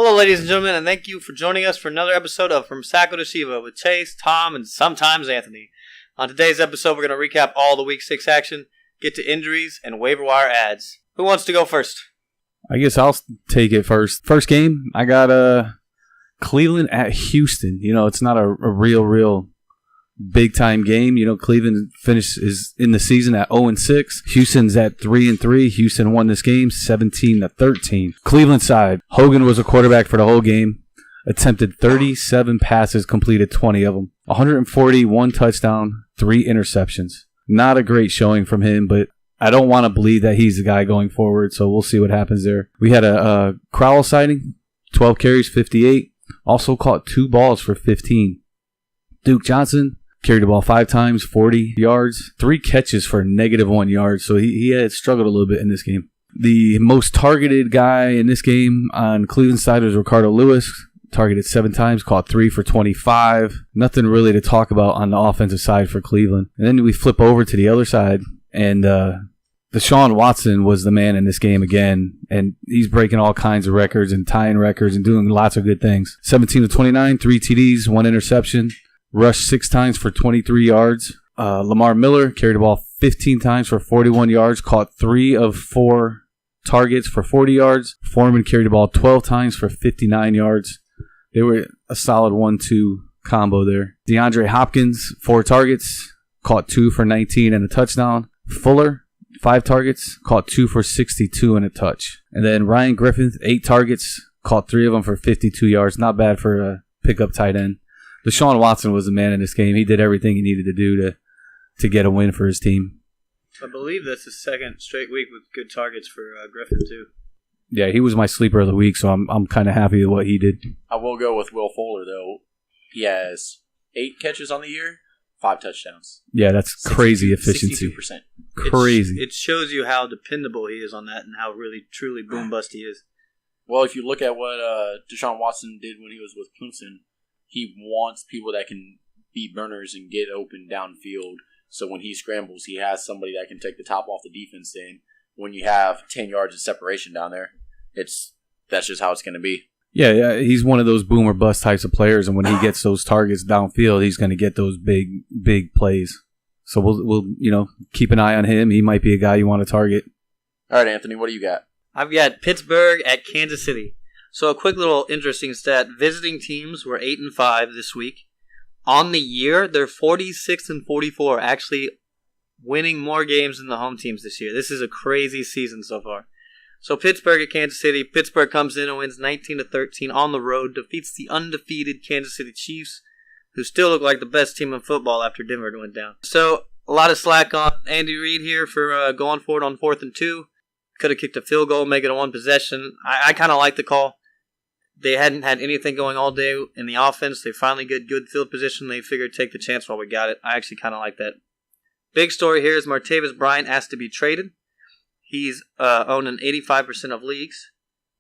Hello, ladies and gentlemen, and thank you for joining us for another episode of From Sacko to Shiva with Chase, Tom, and sometimes Anthony. On today's episode, we're going to recap all the Week 6 action, get to injuries, and waiver wire ads. Who wants to go first? I guess I'll take it first. First game, I got Cleveland at Houston. You know, it's not a real big-time game. You know, Cleveland is in the season at 0-6. Houston's at 3-3. Houston won this game 17-13. Cleveland side, Hogan was a quarterback for the whole game. Attempted 37 passes, completed 20 of them. 140, 1 touchdown, 3 interceptions. Not a great showing from him, but I don't want to believe that he's the guy going forward, so we'll see what happens there. We had a Crowell sighting, 12 carries, 58. Also caught 2 balls for 15. Duke Johnson carried the ball 5 times, 40 yards, 3 catches for -1 yard, so he had struggled a little bit in this game. The most targeted guy in this game on Cleveland side was Ricardo Lewis, targeted 7 times, caught 3 for 25. Nothing really to talk about on the offensive side for Cleveland. And then we flip over to the other side, and Deshaun Watson was the man in this game again, and he's breaking all kinds of records and tying records and doing lots of good things. 17-29, 3 TDs, 1 interception. Rushed 6 times for 23 yards. Lamar Miller carried the ball 15 times for 41 yards, caught 3 of 4 targets for 40 yards. Foreman carried the ball 12 times for 59 yards. They were a solid 1-2 combo there. DeAndre Hopkins, 4 targets, caught 2 for 19 and a touchdown. Fuller, 5 targets, caught 2 for 62 and a touch. And then Ryan Griffin, 8 targets, caught 3 of them for 52 yards. Not bad for a pickup tight end. Deshaun Watson was the man in this game. He did everything he needed to do to get a win for his team. I believe that's his second straight week with good targets for Griffin, too. Yeah, he was my sleeper of the week, so I'm kind of happy with what he did. I will go with Will Fuller, though. He has 8 catches on the year, 5 touchdowns. Yeah, that's crazy efficiency. 62%. Crazy. It shows you how dependable he is on that and how really, truly boom-bust he is. Well, if you look at what Deshaun Watson did when he was with Clemson, he wants people that can be burners and get open downfield. So when he scrambles, he has somebody that can take the top off the defense. And when you have 10 yards of separation down there, that's just how it's going to be. Yeah, he's one of those boom or bust types of players, and when he gets those targets downfield, he's going to get those big plays. So we'll keep an eye on him. He might be a guy you want to target. All right, Anthony, what do you got? I've got Pittsburgh at Kansas City. So a quick little interesting stat. Visiting teams were 8-5 this week. On the year, they're 46-44, actually winning more games than the home teams this year. This is a crazy season so far. So Pittsburgh at Kansas City. Pittsburgh comes in and wins 19-13 on the road, defeats the undefeated Kansas City Chiefs, who still look like the best team in football after Denver went down. So a lot of slack on Andy Reid here for going for it on 4th and 2. Could have kicked a field goal, make it a 1 possession. I kind of like the call. They hadn't had anything going all day in the offense. They finally get good field position. They figured take the chance while we got it. I actually kind of like that. Big story here is Martavis Bryant asked to be traded. He's owned in 85% of leagues.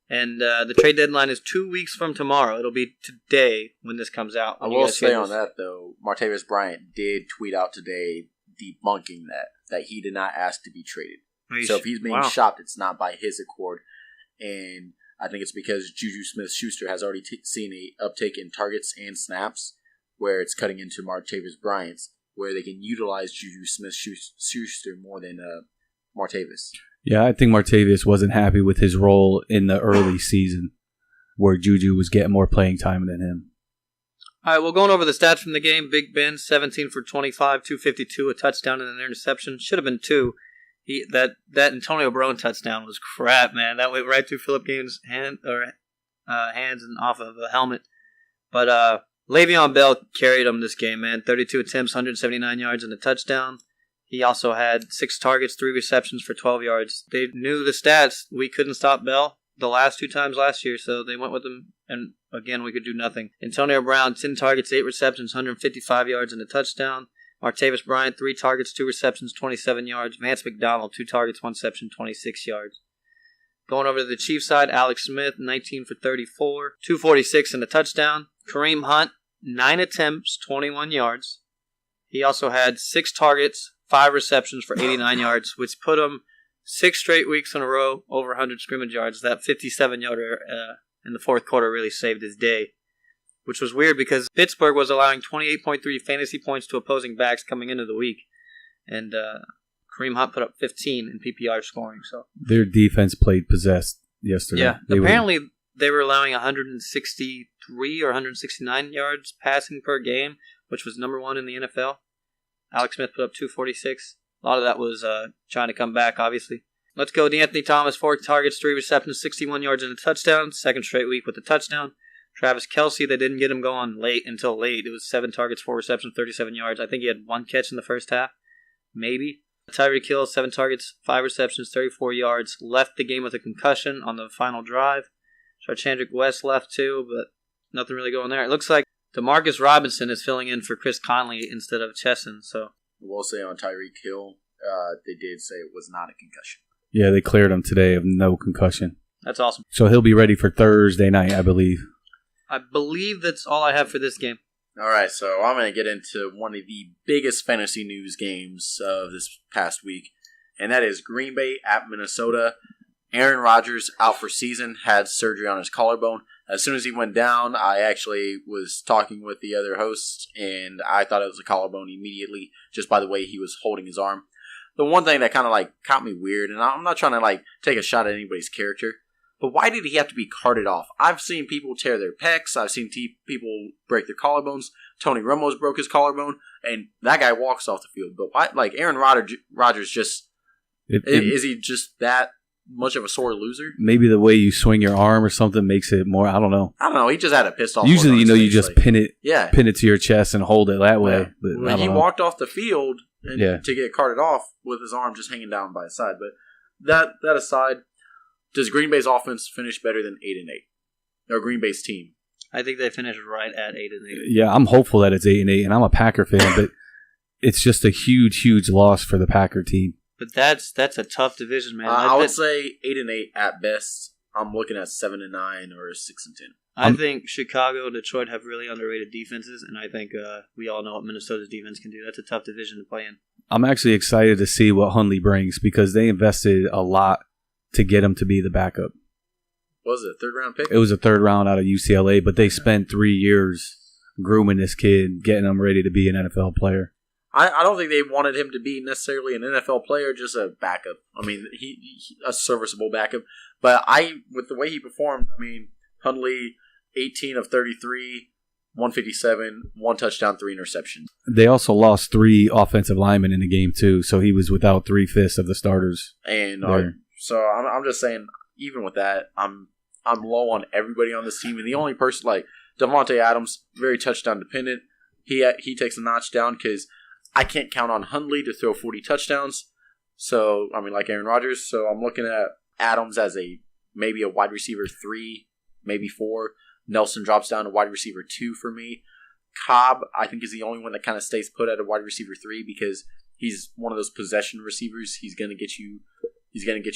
And the trade deadline is 2 weeks from tomorrow. It'll be today when this comes out. I will say on that, though, Martavis Bryant did tweet out today debunking that he did not ask to be traded. So if he's being shopped, it's not by his accord. And I think it's because Juju Smith-Schuster has already seen an uptake in targets and snaps where it's cutting into Martavis Bryant's, where they can utilize Juju Smith-Schuster more than Martavis. Yeah, I think Martavis wasn't happy with his role in the early season where Juju was getting more playing time than him. All right, well, going over the stats from the game, Big Ben, 17 for 25, 252, a touchdown and an interception. Should have been 2. That Antonio Brown touchdown was crap, man. That went right through Phillip Gaines' hands and off of a helmet. But Le'Veon Bell carried him this game, man. 32 attempts, 179 yards, and a touchdown. He also had 6 targets, 3 receptions for 12 yards. They knew the stats. We couldn't stop Bell the last 2 times last year, so they went with him. And again, we could do nothing. Antonio Brown, 10 targets, 8 receptions, 155 yards, and a touchdown. Martavis Bryant, 3 targets, 2 receptions, 27 yards. Vance McDonald, 2 targets, 1 reception, 26 yards. Going over to the Chiefs side, Alex Smith, 19 for 34, 246 and a touchdown. Kareem Hunt, 9 attempts, 21 yards. He also had 6 targets, 5 receptions for 89 yards, which put him 6 straight weeks in a row over 100 scrimmage yards. That 57-yarder in the fourth quarter really saved his day, which was weird because Pittsburgh was allowing 28.3 fantasy points to opposing backs coming into the week, and Kareem Hunt put up 15 in PPR scoring. So their defense played possessed yesterday. Yeah, apparently they were allowing 163 or 169 yards passing per game, which was number one in the NFL. Alex Smith put up 246. A lot of that was trying to come back, obviously. Let's go. D'Anthony Thomas, 4 targets, 3 receptions, 61 yards and a touchdown. Second straight week with a touchdown. Travis Kelce, they didn't get him going until late. It was 7 targets, 4 receptions, 37 yards. I think he had 1 catch in the first half, maybe. Tyreek Hill, 7 targets, 5 receptions, 34 yards. Left the game with a concussion on the final drive. Charchandrick West left too, but nothing really going there. It looks like Demarcus Robinson is filling in for Chris Conley instead of Chesson. So we'll say on Tyreek Hill, they did say it was not a concussion. Yeah, they cleared him today of no concussion. That's awesome. So he'll be ready for Thursday night, I believe. I believe that's all I have for this game. All right, so I'm going to get into one of the biggest fantasy news games of this past week, and that is Green Bay at Minnesota. Aaron Rodgers out for season, had surgery on his collarbone. As soon as he went down, I actually was talking with the other hosts, and I thought it was a collarbone immediately, just by the way he was holding his arm. The one thing that kind of caught me weird, and I'm not trying to take a shot at anybody's character, but why did he have to be carted off? I've seen people tear their pecs. I've seen people break their collarbones. Tony Romo's broke his collarbone, and that guy walks off the field. But why, Aaron Rodgers just is he just that much of a sore loser? Maybe the way you swing your arm or something makes it more. I don't know. He just had a pissed off. Usually, you just pin it to your chest and hold it that way. Yeah. But he walked off the field to get carted off with his arm just hanging down by his side. But that aside. Does Green Bay's offense finish better than 8-8? Or Green Bay's team? I think they finished right at 8-8. Yeah, I'm hopeful that it's 8-8, and I'm a Packer fan, but it's just a huge, huge loss for the Packer team. But that's a tough division, man. I would say 8-8 at best. I'm looking at 7-9 or 6-10. I think Chicago and Detroit have really underrated defenses, and I think we all know what Minnesota's defense can do. That's a tough division to play in. I'm actually excited to see what Hundley brings because they invested a lot to get him to be the backup. Was it a third-round pick? It was a third round out of UCLA, but they spent 3 years grooming this kid, getting him ready to be an NFL player. I don't think they wanted him to be necessarily an NFL player, just a backup. I mean, he a serviceable backup. But with the way he performed, Hundley, 18 of 33, 157, 1 touchdown, 3 interceptions. They also lost 3 offensive linemen in the game, too, so he was without 3/5 of the starters. And so I'm just saying, even with that, I'm low on everybody on this team. And the only person, like Devontae Adams, very touchdown dependent. He takes a notch down because I can't count on Hundley to throw 40 touchdowns. So, like Aaron Rodgers. So I'm looking at Adams as maybe a wide receiver 3, maybe 4. Nelson drops down to wide receiver 2 for me. Cobb, I think, is the only one that kind of stays put at a wide receiver 3 because he's one of those possession receivers. He's going to get you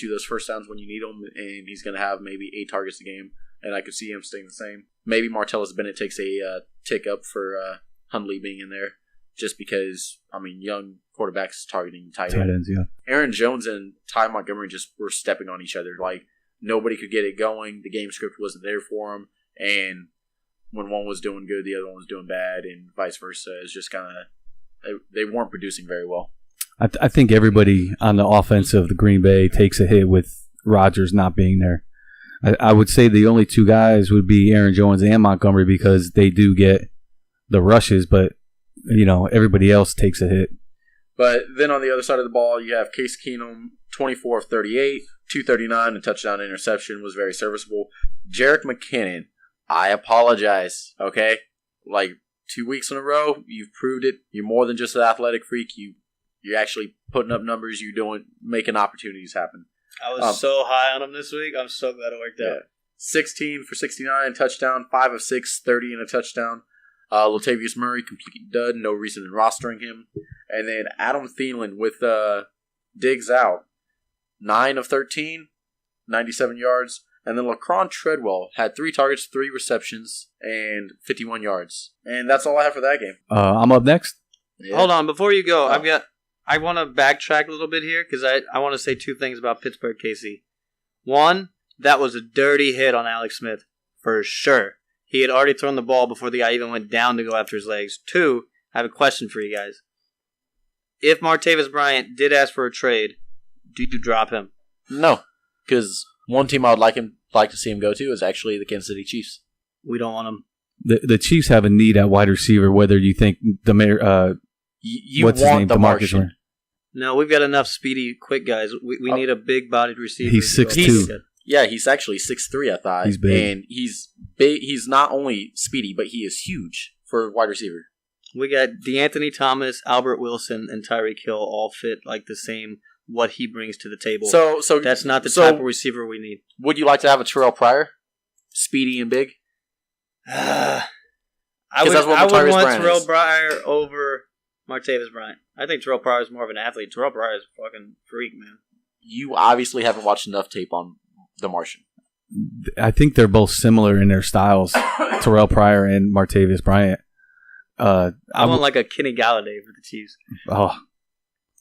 those first downs when you need them, and he's going to have maybe 8 targets a game, and I could see him staying the same. Maybe Martellus Bennett takes a tick up for Hundley being in there, just because, young quarterbacks targeting tight ends. Yeah. Aaron Jones and Ty Montgomery just were stepping on each other. Nobody could get it going. The game script wasn't there for them, and when one was doing good, the other one was doing bad, and vice versa. It's just kind of they weren't producing very well. I think everybody on the offense of the Green Bay takes a hit with Rodgers not being there. I would say the only 2 guys would be Aaron Jones and Montgomery because they do get the rushes, but everybody else takes a hit. But then on the other side of the ball, you have Case Keenum, 24 of 38, 239, a touchdown interception, was very serviceable. Jerick McKinnon, I apologize, okay? 2 weeks in a row, you've proved it. You're more than just an athletic freak. You're actually putting up numbers. You're making opportunities happen. I was so high on him this week. I'm so glad it worked out. 16 for 69, touchdown. 5 of 6, 30 and a touchdown. Latavius Murray, complete dud. No reason in rostering him. And then Adam Thielen with Diggs out. 9 of 13, 97 yards. And then LaCron Treadwell had 3 targets, 3 receptions, and 51 yards. And that's all I have for that game. I'm up next. Yeah. Hold on. Before you go, I want to backtrack a little bit here because I want to say 2 things about Pittsburgh, KC. One, that was a dirty hit on Alex Smith. for sure. He had already thrown the ball before the guy even went down to go after his legs. 2, I have a question for you guys. If Martavis Bryant did ask for a trade, do you drop him? No, because one team I would like to see him go to is actually the Kansas City Chiefs. We don't want him. The Chiefs have a need at wide receiver, whether you think you what's want his name? the Martian. No, we've got enough speedy, quick guys. We need a big-bodied receiver. He's 6'2". Yeah, he's actually 6'3", I thought. He's big. And he's big. He's not only speedy, but he is huge for a wide receiver. We got DeAnthony Thomas, Albert Wilson, and Tyreek Hill all fit like the same what he brings to the table. So that's not the type of receiver we need. Would you like to have a Terrell Pryor? Speedy and big? I would want Terrell Pryor over Martavis Bryant. I think Terrell Pryor is more of an athlete. Terrell Pryor is a fucking freak, man. You obviously haven't watched enough tape on The Martian. I think they're both similar in their styles, Terrell Pryor and Martavis Bryant. I want like a Kenny Galladay for the Chiefs. Oh,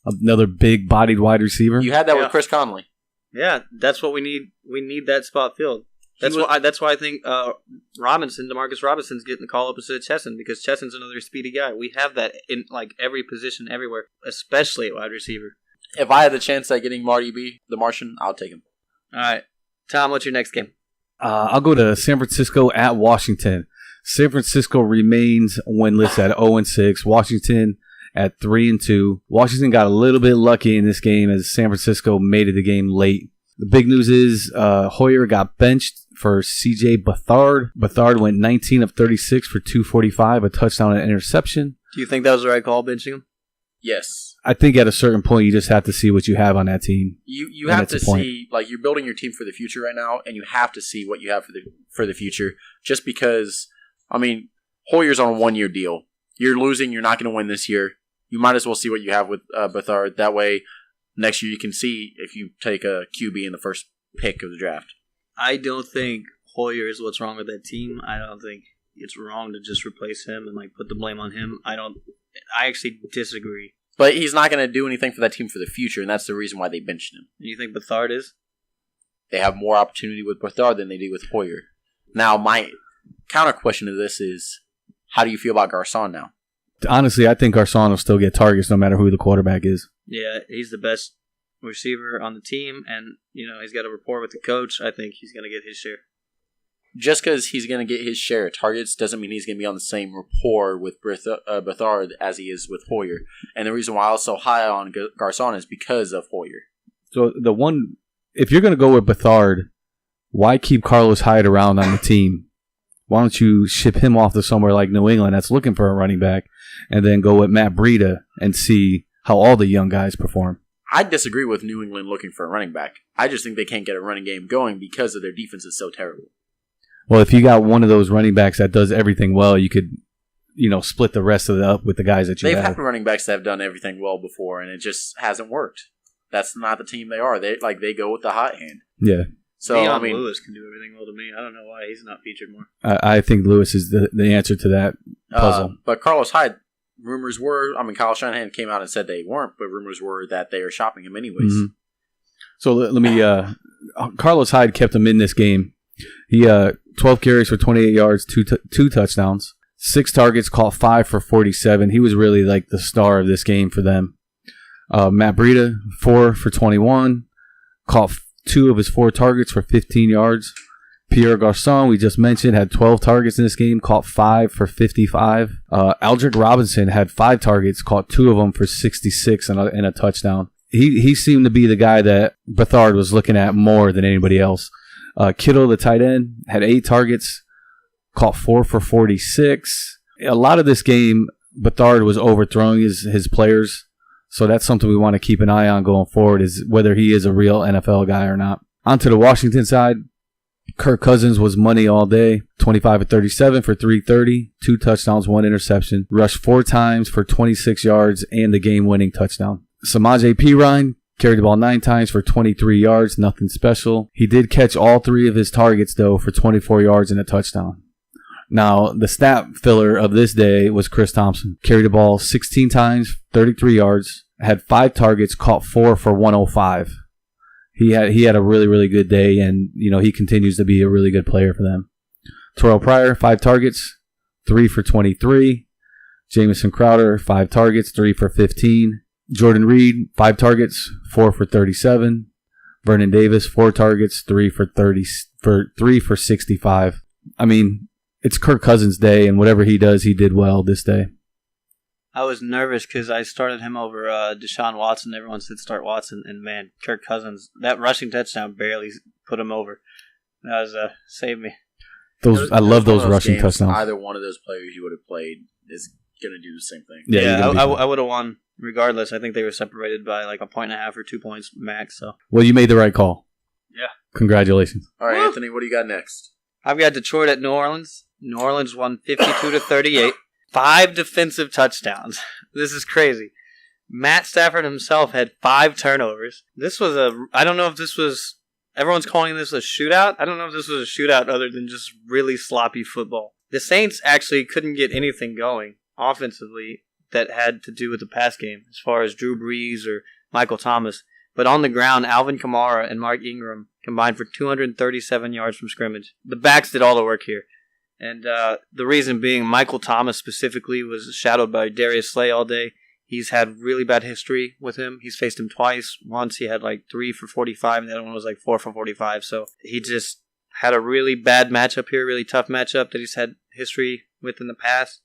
another big-bodied wide receiver. You had that with Chris Conley. Yeah, that's what we need. We need that spot filled. That's why I think Demarcus Robinson's getting the call up instead of Chesson, because Chesson's another speedy guy. We have that in like every position everywhere, especially at wide receiver. If I had the chance at getting Marty B, the Martian, I'll take him. All right. Tom, what's your next game? I'll go to San Francisco at Washington. San Francisco remains winless at 0-6. Washington at 3-2. Washington got a little bit lucky in this game as San Francisco made it the game late. The big news is Hoyer got benched for C.J. Beathard. Beathard went 19 of 36 for 245, a touchdown and an interception. Do you think that was the right call, benching him? Yes. I think at a certain point you just have to see what you have on that team. You have to see, like, you're building your team for the future right now, and you have to see what you have for the future. Just because, I mean, Hoyer's on a 1-year deal. You're losing. You're not going to win this year. You might as well see what you have with Beathard. That way, next year you can see if you take a QB in the first pick of the draft. I don't think Hoyer is what's wrong with that team. I don't think it's wrong to just replace him and like put the blame on him. I actually disagree. But he's not going to do anything for that team for the future, and that's the reason why they benched him. You think Beathard is? They have more opportunity with Beathard than they do with Hoyer. Now, my counter question to this is, how do you feel about Garcon now? Honestly, I think Garcon will still get targets no matter who the quarterback is. Yeah, he's the best receiver on the team, and he's got a rapport with the coach. I think he's going to get his share. Just because he's going to get his share of targets doesn't mean he's going to be on the same rapport with Beathard as he is with Hoyer. And the reason why I was so high on Garcon is because of Hoyer. So if you're going to go with Beathard, why keep Carlos Hyde around on the team? Why don't you ship him off to somewhere like New England that's looking for a running back, and then go with Matt Breida and see how all the young guys perform? I disagree with New England looking for a running back. I just think they can't get a running game going because of their defense is so terrible. Well, if you got one of those running backs that does everything well, you could, split the rest of it up with the guys that you have. They've had running backs that have done everything well before, and it just hasn't worked. That's not the team they are. They go with the hot hand. Yeah. So Deion Lewis can do everything well to me. I don't know why he's not featured more. I think Lewis is the answer to that puzzle. But Carlos Hyde, rumors were, Kyle Shanahan came out and said they weren't, but rumors were that they are shopping him anyways. Mm-hmm. So let me. Carlos Hyde kept him in this game. He 12 carries for 28 yards, two touchdowns, 6 targets, caught 5 for 47. He was really like the star of this game for them. Matt Breida, 4 for 21, caught 2 of his 4 targets for 15 yards. Pierre Garcon, we just mentioned, had 12 targets in this game, caught 5 for 55. Aldrick Robinson had 5 targets, caught 2 of them for 66 and a touchdown. He seemed to be the guy that Beathard was looking at more than anybody else. Kittle, the tight end, had 8 targets, caught 4 for 46. A lot of this game, Beathard was overthrowing his players, so that's something we want to keep an eye on going forward, is whether he is a real NFL guy or not. On to the Washington side, Kirk Cousins was money all day, 25 of 37 for 330, 2 touchdowns, 1 interception, rushed 4 times for 26 yards and the game-winning touchdown. Samaje Perine carried the ball 9 times for 23 yards, nothing special. He did catch all 3 of his targets, though, for 24 yards and a touchdown. Now, the stat filler of this day was Chris Thompson. Carried the ball 16 times, 33 yards, had 5 targets, caught 4 for 105. He had a really, really good day, and he continues to be a really good player for them. Terrell Pryor, 5 targets, 3 for 23. Jamison Crowder, 5 targets, 3 for 15. Jordan Reed, 5 targets, 4 for 37. Vernon Davis, 4 targets, 3 for 65. I mean, it's Kirk Cousins' day, and whatever he does, he did well this day. I was nervous because I started him over Deshaun Watson. Everyone said start Watson, and man, Kirk Cousins, that rushing touchdown barely put him over. That was saved me. I love those rushing touchdowns. Either one of those players you would have played is going to do the same thing. Yeah, I would have won regardless. I think they were separated by like 1.5 or 2 points max. So well, you made the right call. Yeah. Congratulations. All right, Anthony, what do you got next? I've got Detroit at New Orleans. New Orleans won 52-38. 5 defensive touchdowns. This is crazy. Matt Stafford himself had 5 turnovers. This was I don't know if this was, everyone's calling this a shootout. I don't know if this was a shootout other than just really sloppy football. The Saints actually couldn't get anything going offensively that had to do with the pass game as far as Drew Brees or Michael Thomas. But on the ground, Alvin Kamara and Mark Ingram combined for 237 yards from scrimmage. The backs did all the work here. And the reason being, Michael Thomas specifically was shadowed by Darius Slay all day. He's had really bad history with him. He's faced him twice. Once he had 3 for 45, and the other one was 4 for 45. So he just had a really bad matchup here, really tough matchup that he's had history with in the past.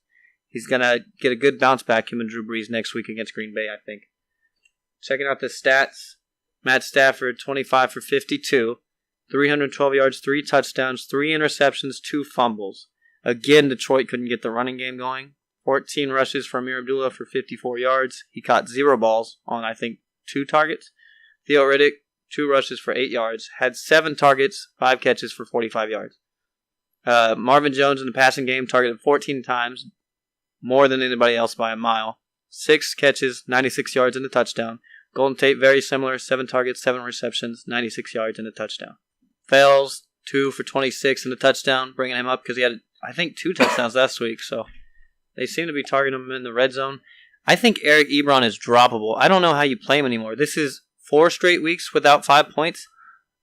He's going to get a good bounce back, him and Drew Brees, next week against Green Bay, I think. Checking out the stats, Matt Stafford, 25 for 52. 312 yards, 3 touchdowns, 3 interceptions, 2 fumbles. Again, Detroit couldn't get the running game going. 14 rushes for Amir Abdullah for 54 yards. He caught 0 balls on, I think, 2 targets. Theo Riddick, 2 rushes for 8 yards. Had 7 targets, 5 catches for 45 yards. Marvin Jones in the passing game targeted 14 times, more than anybody else by a mile. 6 catches, 96 yards and a touchdown. Golden Tate, very similar. 7 targets, 7 receptions, 96 yards and a touchdown. Fells, 2 for 26 and a touchdown, bringing him up because he had, I think, 2 touchdowns last week. So they seem to be targeting him in the red zone. I think Eric Ebron is droppable. I don't know how you play him anymore. This is 4 straight weeks without 5 points.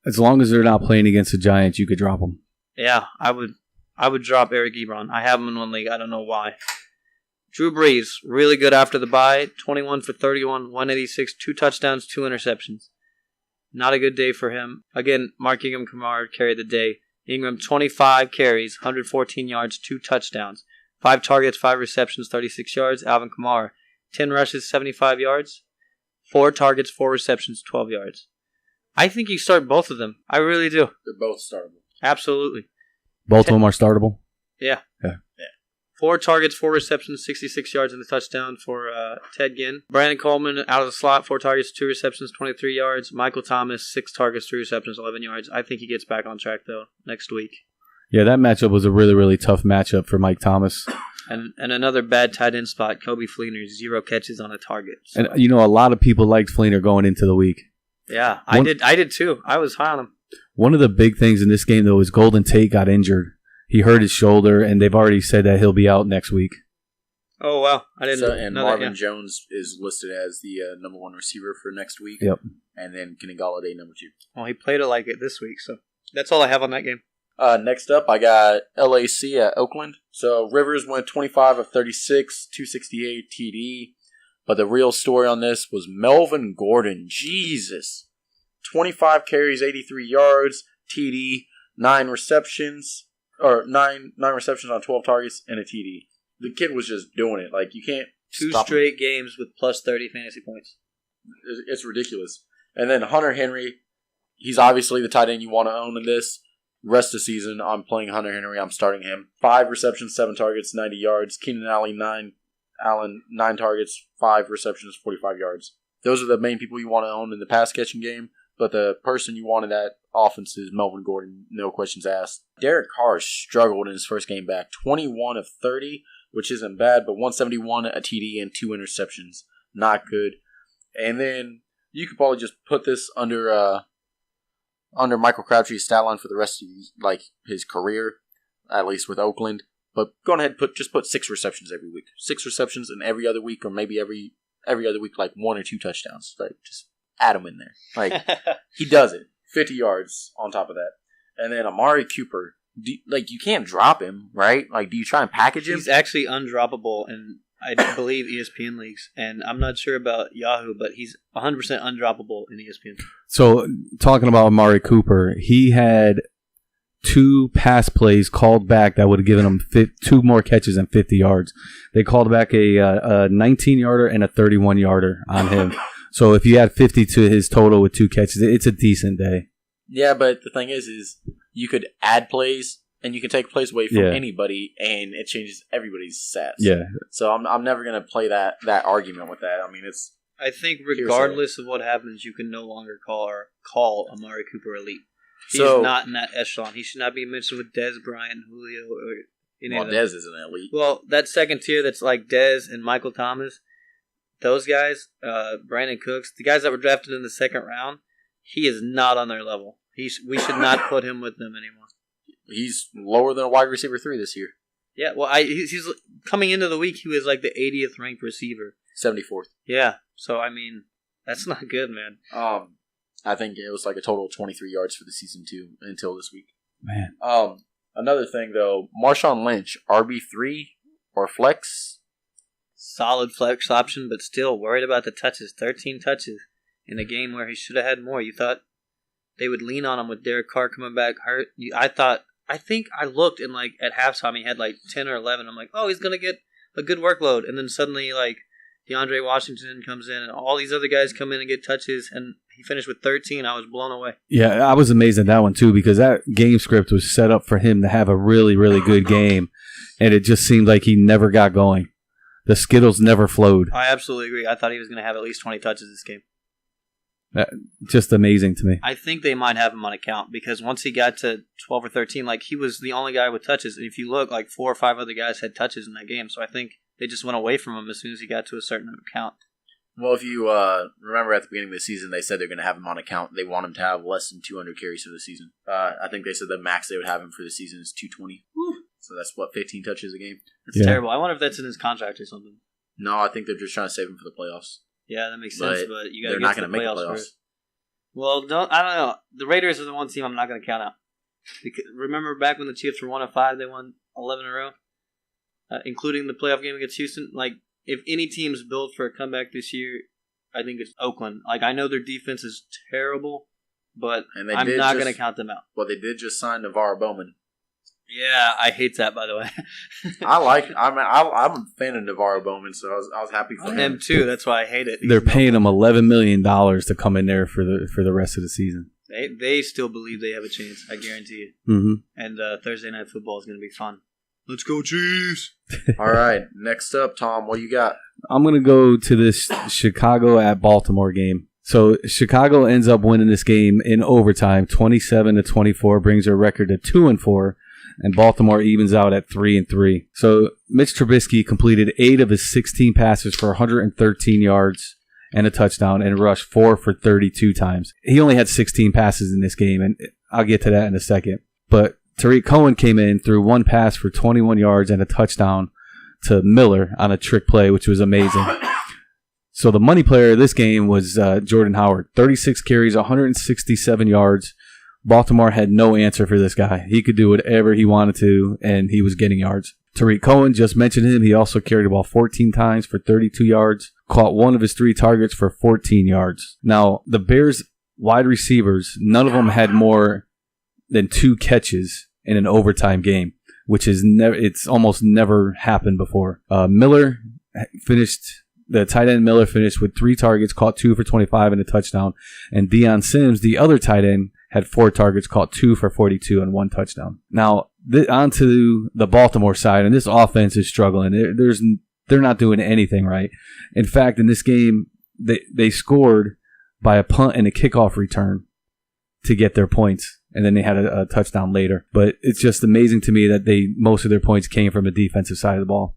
As long as they're not playing against the Giants, you could drop them. Yeah, I would drop Eric Ebron. I have him in one league. I don't know why. Drew Brees, really good after the bye. 21 for 31, 186, 2 touchdowns, 2 interceptions. Not a good day for him. Again, Mark Ingram Kamara carried the day. Ingram, 25 carries, 114 yards, 2 touchdowns. 5 targets, 5 receptions, 36 yards. Alvin Kamara, 10 rushes, 75 yards. 4 targets, 4 receptions, 12 yards. I think you start both of them. I really do. They're both startable. Absolutely. Both of them are startable? Yeah. 4 targets, 4 receptions, 66 yards and a touchdown for Ted Ginn. Brandon Coleman out of the slot, 4 targets, 2 receptions, 23 yards. Michael Thomas, 6 targets, 3 receptions, 11 yards. I think he gets back on track, though, next week. Yeah, that matchup was a really, really tough matchup for Mike Thomas. And another bad tight end spot, Kobe Fleener, 0 catches on a target. So. And, a lot of people liked Fleener going into the week. Yeah, I did too. I was high on him. One of the big things in this game, though, is Golden Tate got injured. He hurt his shoulder, and they've already said that he'll be out next week. Oh, wow. I didn't know that. And Marvin Jones is listed as the number 1 receiver for next week. Yep. And then Kenny Golladay, number 2. Well, he played it like it this week, so that's all I have on that game. Next up, I got LAC at Oakland. So Rivers went 25 of 36, 268 TD. But the real story on this was Melvin Gordon. Jesus. 25 carries, 83 yards, TD, 9 receptions. Or 9 receptions on 12 targets and a TD. The kid was just doing it. You can't 2 straight games with plus 30 fantasy points. It's ridiculous. And then Hunter Henry, he's obviously the tight end you want to own in this. Rest of the season, I'm playing Hunter Henry. I'm starting him. 5 receptions, 7 targets, 90 yards. Keenan Allen, 9 targets, 5 receptions, 45 yards. Those are the main people you want to own in the pass-catching game. But the person you want in that offense is Melvin Gordon, no questions asked. Derek Carr struggled in his first game back. 21 of 30, which isn't bad, but 171, a TD, and 2 interceptions. Not good. And then you could probably just put this under Michael Crabtree's stat line for the rest of his career, at least with Oakland. But go ahead and put 6 receptions every week. 6 receptions in every other week, or maybe every other week, 1 or 2 touchdowns. Just add him in there. He does it. 50 yards on top of that. And then Amari Cooper, you can't drop him, right? Like, do you try and package him? He's actually undroppable, and I believe ESPN leagues, and I'm not sure about Yahoo, but he's 100% undroppable in ESPN. So, talking about Amari Cooper, he had 2 pass plays called back that would have given him 2 more catches and 50 yards. They called back a 19-yarder and a 31-yarder on him. So if you add 50 to his total with 2 catches, it's a decent day. Yeah, but the thing is you could add plays and you can take plays away from anybody, and it changes everyth's stats. Yeah. So I'm never gonna play that argument with that. I mean, I think regardless of what happens, you can no longer call Amari Cooper elite. He's not in that echelon. He should not be mentioned with Dez Bryant, Julio, or any of them. Dez isn't elite. Well, that second tier that's like Dez and Michael Thomas, those guys, Brandon Cooks, the guys that were drafted in the second round, he is not on their level. We should not put him with them anymore. He's lower than a wide receiver 3 this year. Yeah, well, he's coming into the week, he was like the 80th ranked receiver. 74th. Yeah, so, I mean, that's not good, man. I think it was like a total of 23 yards for the season, too, until this week. Man. Another thing, though, Marshawn Lynch, RB3 or flex? Solid flex option, but still worried about the touches. 13 touches in a game where he should have had more. You thought they would lean on him with Derek Carr coming back hurt. I think I looked and like at halftime he had like 10 or 11. I'm like, oh, he's gonna get a good workload, and then suddenly like DeAndre Washington comes in and all these other guys come in and get touches, and he finished with 13. I was blown away. Yeah, I was amazed at that one too, because that game script was set up for him to have a really, really good game, and it just seemed like he never got going. The Skittles never flowed. I absolutely agree. I thought he was going to have at least 20 touches this game. Just amazing to me. I think they might have him on account because once he got to 12 or 13, like he was the only guy with touches. And if you look, like 4 or 5 other guys had touches in that game. So I think they just went away from him as soon as he got to a certain account. Well, if you remember at the beginning of the season, they said they're going to have him on account. They want him to have less than 200 carries for the season. I think they said the max they would have him for the season is 220. Woo. So that's, 15 touches a game? That's terrible. I wonder if that's in his contract or something. No, I think they're just trying to save him for the playoffs. Yeah, that makes sense, but you got to get to the playoffs. Make the playoffs first. Well, I don't know. The Raiders are the one team I'm not going to count out. Because remember back when the Chiefs were 1-5, they won 11 in a row, including the playoff game against Houston. Like, if any team's built for a comeback this year, I think it's Oakland. Like, I know their defense is terrible, but I'm not going to count them out. Well, they did just sign Navarro Bowman. Yeah, I hate that, by the way. I'm a fan of Navarro Bowman, so I was happy for him. I am too. That's why I hate it. They're paying him $11 million to come in there for the rest of the season. They still believe they have a chance. I guarantee you. Mm-hmm. And Thursday Night Football is going to be fun. Let's go, Chiefs! All right, next up, Tom, what you got? I'm going to go to this Chicago at Baltimore game. So Chicago ends up winning this game in overtime, 27-24, brings their record to 2-4. And Baltimore evens out at 3-3. So Mitch Trubisky completed 8 of his 16 passes for 113 yards and a touchdown, and rushed 4 for 32 times. He only had 16 passes in this game, and I'll get to that in a second. But Tariq Cohen came in, threw 1 pass for 21 yards and a touchdown to Miller on a trick play, which was amazing. So the money player of this game was Jordan Howard. 36 carries, 167 yards. Baltimore had no answer for this guy. He could do whatever he wanted to, and he was getting yards. Tariq Cohen, just mentioned him. He also carried the ball 14 times for 32 yards, caught 1 of his 3 targets for 14 yards. Now, the Bears' wide receivers, none of them had more than 2 catches in an overtime game, which is it's almost never happened before. The tight end Miller finished with 3 targets, caught 2 for 25 and a touchdown. And Deion Sims, the other tight end, had 4 targets, caught 2 for 42 and 1 touchdown. Now, onto the Baltimore side, and this offense is struggling. They're not doing anything right. In fact, in this game, they scored by a punt and a kickoff return to get their points, and then they had a touchdown later. But it's just amazing to me that most of their points came from the defensive side of the ball.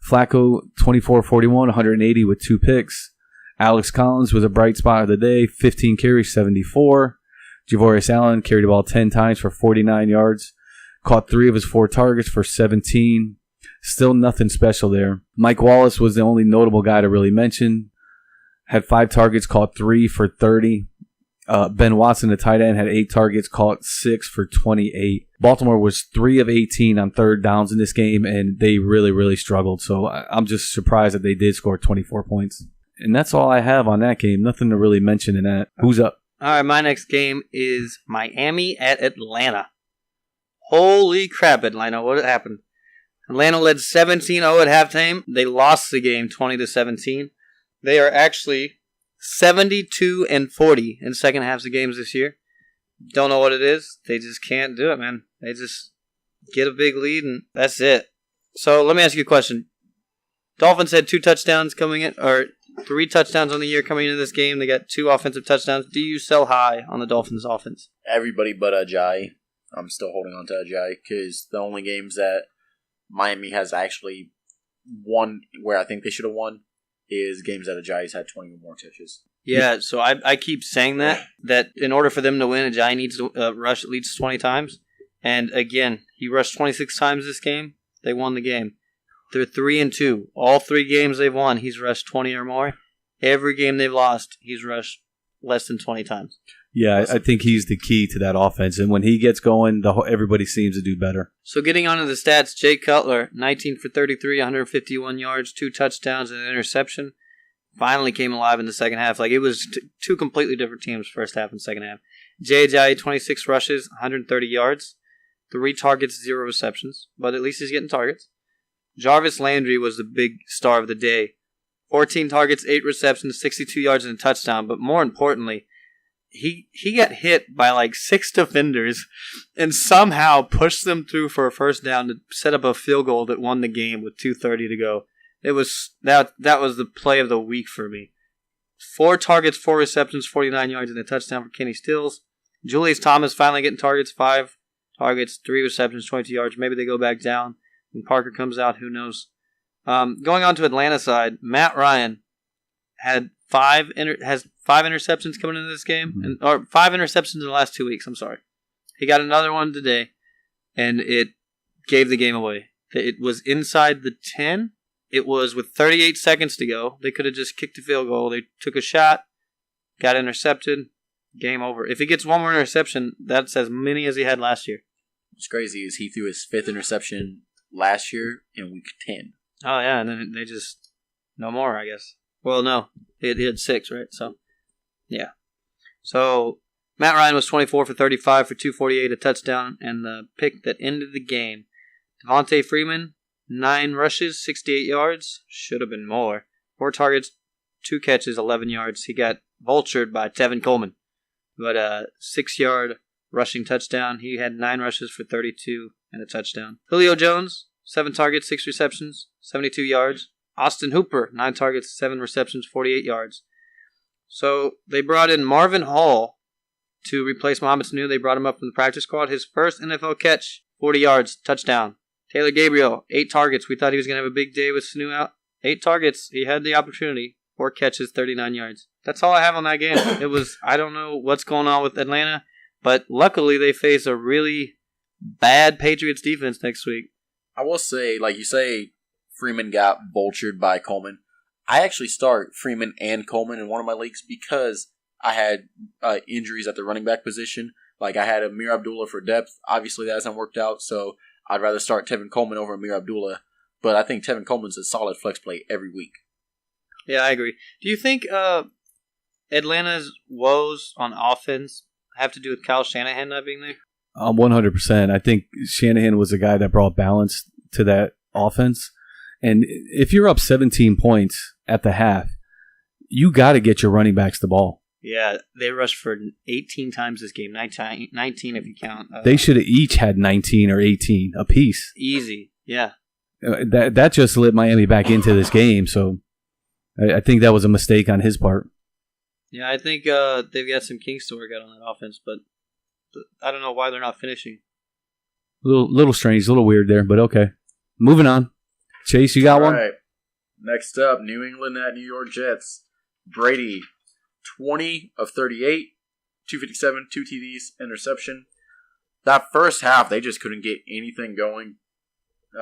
Flacco, 24-41, 180 with 2 picks. Alex Collins was a bright spot of the day, 15 carries, 74. Javorius Allen carried the ball 10 times for 49 yards. Caught 3 of his 4 targets for 17. Still nothing special there. Mike Wallace was the only notable guy to really mention. Had 5 targets, caught 3 for 30. Ben Watson, the tight end, had 8 targets, caught 6 for 28. Baltimore was 3 of 18 on third downs in this game, and they really, really struggled. So I'm just surprised that they did score 24 points. And that's all I have on that game. Nothing to really mention in that. Who's up? All right, my next game is Miami at Atlanta. Holy crap, Atlanta. What happened? Atlanta led 17-0 at halftime. They lost the game 20-17. They are actually 72-40 in second halves of games this year. Don't know what it is. They just can't do it, man. They just get a big lead, and that's it. So let me ask you a question. Dolphins had 2 touchdowns coming in, or 3 touchdowns on the year coming into this game. They got 2 offensive touchdowns. Do you sell high on the Dolphins' offense? Everybody but Ajayi. I'm still holding on to Ajayi because the only games that Miami has actually won, where I think they should have won, is games that Ajayi's had 20 or more touches. Yeah, so I keep saying that in order for them to win, Ajayi needs to rush at least 20 times. And again, he rushed 26 times this game. They won the game. They're 3-2. All 3 games they've won, he's rushed 20 or more. Every game they've lost, he's rushed less than 20 times. Yeah, I think he's the key to that offense. And when he gets going, everybody seems to do better. So getting onto the stats, Jay Cutler, 19 for 33, 151 yards, 2 touchdowns, and an interception. Finally came alive in the second half. Like, it was 2 completely different teams, first half and second half. Jay Ajayi, 26 rushes, 130 yards, 3 targets, 0 receptions. But at least he's getting targets. Jarvis Landry was the big star of the day. 14 targets, 8 receptions, 62 yards, and a touchdown. But more importantly, he got hit by like 6 defenders and somehow pushed them through for a first down to set up a field goal that won the game with 2:30 to go. It was that was the play of the week for me. 4 targets, 4 receptions, 49 yards, and a touchdown for Kenny Stills. Julius Thomas finally getting targets, 5 targets, 3 receptions, 22 yards. Maybe they go back down when Parker comes out. Who knows? Going on to Atlanta side, Matt Ryan had 5 interceptions coming into this game, or 5 interceptions in the last 2 weeks. I'm sorry. He got another one today, and it gave the game away. It was inside the 10. It was with 38 seconds to go. They could have just kicked a field goal. They took a shot, got intercepted, game over. If he gets one more interception, that's as many as he had last year. What's crazy is he threw his 5th interception last year in week 10. Oh, yeah, and then they just, no more, I guess. Well, no, he had 6, right? So, yeah. So, Matt Ryan was 24 for 35 for 248, a touchdown, and the pick that ended the game. Devontae Freeman, 9 rushes, 68 yards. Should have been more. 4 targets, 2 catches, 11 yards. He got vultured by Tevin Coleman. But a 6-yard rushing touchdown. He had 9 rushes for 32 and a touchdown. Julio Jones, 7 targets, 6 receptions, 72 yards. Austin Hooper, 9 targets, 7 receptions, 48 yards. So they brought in Marvin Hall to replace Mohamed Sanu. They brought him up from the practice squad. His first NFL catch, 40 yards, touchdown. Taylor Gabriel, 8 targets. We thought he was going to have a big day with Sanu out. 8 targets. He had the opportunity. 4 catches, 39 yards. That's all I have on that game. I don't know what's going on with Atlanta, but luckily they face a really bad Patriots defense next week. I will say, like you say, Freeman got vultured by Coleman. I actually start Freeman and Coleman in one of my leagues because I had injuries at the running back position. Like, I had Amir Abdullah for depth. Obviously, that hasn't worked out, so I'd rather start Tevin Coleman over Amir Abdullah. But I think Tevin Coleman's a solid flex play every week. Yeah, I agree. Do you think Atlanta's woes on offense have to do with Kyle Shanahan not being there? 100%. I think Shanahan was the guy that brought balance to that offense. And if you're up 17 points at the half, you got to get your running backs the ball. Yeah, they rushed for 18 times this game, 19 if you count. They should have each had 19 or 18 apiece. Easy, yeah. That just let Miami back into this game, so I think that was a mistake on his part. Yeah, I think they've got some kinks to work out on that offense, but I don't know why they're not finishing. Little strange, a little weird there, but okay. Moving on. Chase, you got one? All right. Next up, New England at New York Jets. Brady, 20 of 38, 257, 2 TDs, interception. That first half, they just couldn't get anything going.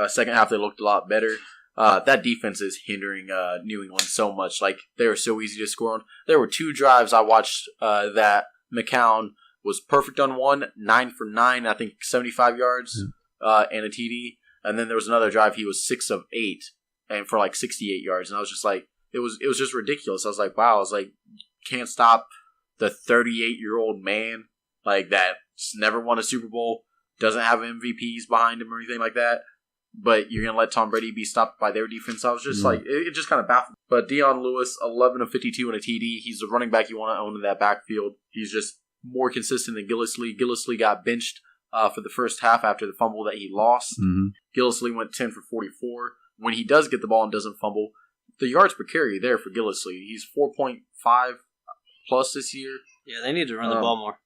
Second half, they looked a lot better. That defense is hindering New England so much. Like, they were so easy to score on. There were 2 drives I watched that McCown was perfect on one, 9 for 9, I think 75 yards and a TD. And then there was another drive, he was 6 of 8 and for like 68 yards. And I was just like, it was just ridiculous. I was like, wow, I was like, can't stop the 38-year-old man like that's never won a Super Bowl, doesn't have MVPs behind him or anything like that. But you're going to let Tom Brady be stopped by their defense. I was just like, it just kind of baffled. But Dion Lewis, 11 of 52 and a TD. He's the running back you want to own in that backfield. He's just more consistent than Gillislee. Gillislee got benched for the first half after the fumble that he lost. Gillislee went 10 for 44. When he does get the ball and doesn't fumble, the yards per carry there for Gillislee. He's 4.5 plus this year. Yeah, they need to run the ball more.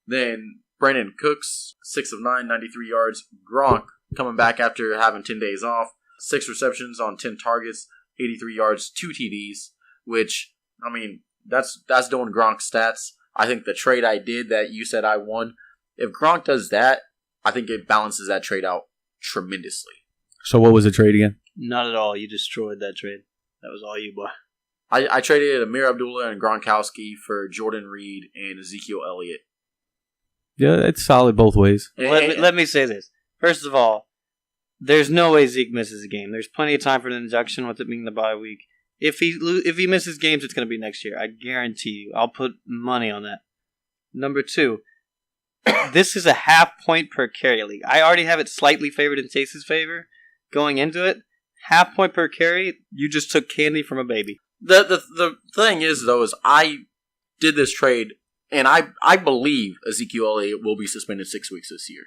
Then Brandon Cooks, 6 of 9, 93 yards. Gronk, coming back after having 10 days off, 6 receptions on 10 targets, 83 yards, 2 TDs, which, I mean, that's doing Gronk stats. I think the trade I did that you said I won, if Gronk does that, I think it balances that trade out tremendously. So what was the trade again? Not at all. You destroyed that trade. That was all you, boy. I traded Amir Abdullah and Gronkowski for Jordan Reed and Ezekiel Elliott. Yeah, it's solid both ways. Let me say this. First of all, there's no way Zeke misses a game. There's plenty of time for an induction with it being the bye week. If he misses games, it's going to be next year. I guarantee you. I'll put money on that. Number 2, this is a half point per carry league. I already have it slightly favored in Chase's favor going into it. Half point per carry, you just took candy from a baby. The thing is, though, is I did this trade, and I believe Ezekiel Elliott will be suspended 6 weeks this year.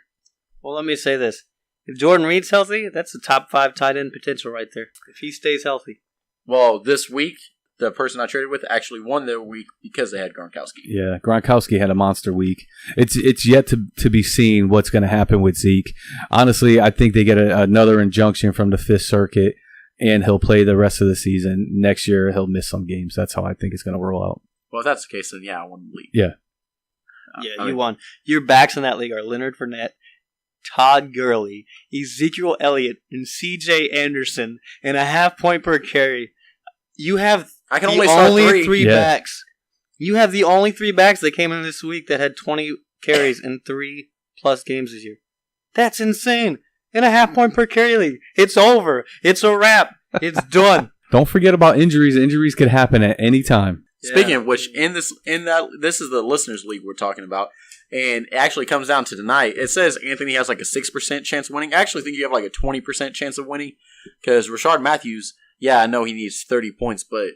Well, let me say this. If Jordan Reed's healthy, that's a top 5 tight end potential right there. If he stays healthy. Well, this week, the person I traded with actually won their week because they had Gronkowski. Yeah, Gronkowski had a monster week. It's yet to be seen what's going to happen with Zeke. Honestly, I think they get another injunction from the Fifth Circuit, and he'll play the rest of the season. Next year, he'll miss some games. That's how I think it's going to roll out. Well, if that's the case, then yeah, I won the league. Yeah. You won. Your backs in that league are Leonard Fournette, Todd Gurley, Ezekiel Elliott, and C.J. Anderson, and a half point per carry. You have I can only start three backs. You have the only 3 backs that came in this week that had 20 carries in 3+ games this year. That's insane. In a half point per carry league. It's over. It's a wrap. It's done. Don't forget about injuries. Injuries could happen at any time. Speaking of which, this is the listeners' league we're talking about, and it actually comes down to tonight. It says Anthony has like a 6% chance of winning. I actually think you have like a 20% chance of winning because Rashard Matthews, yeah, I know he needs 30 points, but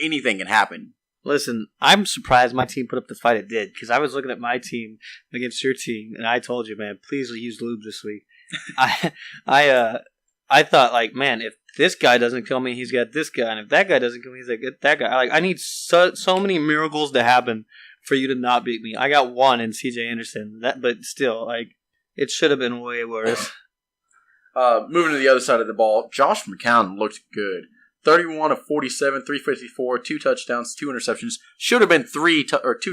anything can happen. Listen, I'm surprised my team put up the fight it did because I was looking at my team against your team, and I told you, man, please use lube this week. I thought, like, man, if this guy doesn't kill me, he's got this guy, and if that guy doesn't kill me, he's got that guy. I need so many miracles to happen for you to not beat me. I got 1 in C.J. Anderson, but still, like, it should have been way worse. Moving to the other side of the ball, Josh McCown looked good. 31 of 47, 354, 2 touchdowns, 2 interceptions. Should have been 2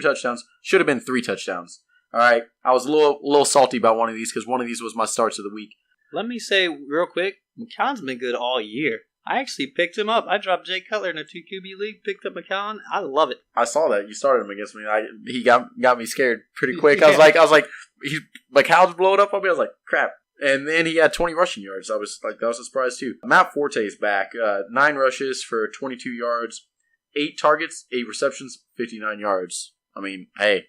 touchdowns. Should have been 3 touchdowns. All right, I was a little salty about one of these because one of these was my starts of the week. Let me say real quick, McCown's been good all year. I actually picked him up. I dropped Jay Cutler in a 2 QB league, picked up McCown. I love it. I saw that. You started him against me. He got me scared pretty quick. I was like, McCown's blowing up on me. I was like, crap. And then he had 20 rushing yards. That was a surprise too. Matt Forte's back. 9 rushes for 22 yards, 8 targets, 8 receptions, 59 yards. I mean, hey,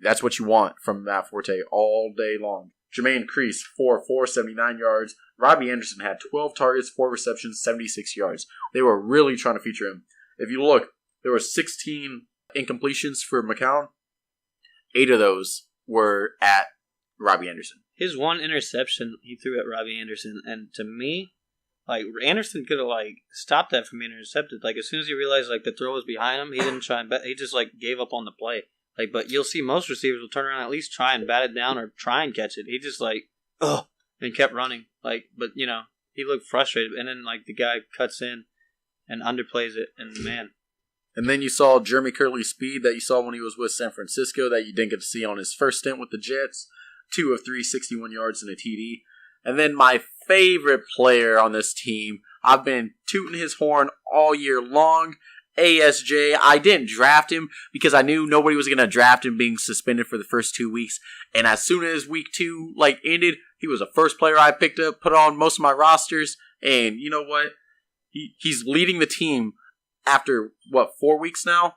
that's what you want from Matt Forte all day long. Jermaine Crease, 4 79 yards. Robbie Anderson had 12 targets, 4 receptions, 76 yards. They were really trying to feature him. If you look, there were 16 incompletions for McCown. 8 of those were at Robbie Anderson. His 1 interception he threw at Robbie Anderson, and to me, like, Anderson could have, like, stopped that from being intercepted. Like, as soon as he realized, like, the throw was behind him, he didn't try and he just, like, gave up on the play. Like, but you'll see most receivers will turn around and at least try and bat it down or try and catch it. He just, like, and kept running. Like, but, you know, he looked frustrated. And then, like, the guy cuts in and underplays it, and man. And then you saw Jeremy Curley's speed that you saw when he was with San Francisco that you didn't get to see on his first stint with the Jets. 2 of 3, 61 yards and a TD. And then my favorite player on this team, I've been tooting his horn all year long, ASJ, I didn't draft him because I knew nobody was going to draft him being suspended for the first 2 weeks. And as soon as week 2 ended, he was the first player I picked up, put on most of my rosters. And you know what? He's leading the team after, 4 weeks now?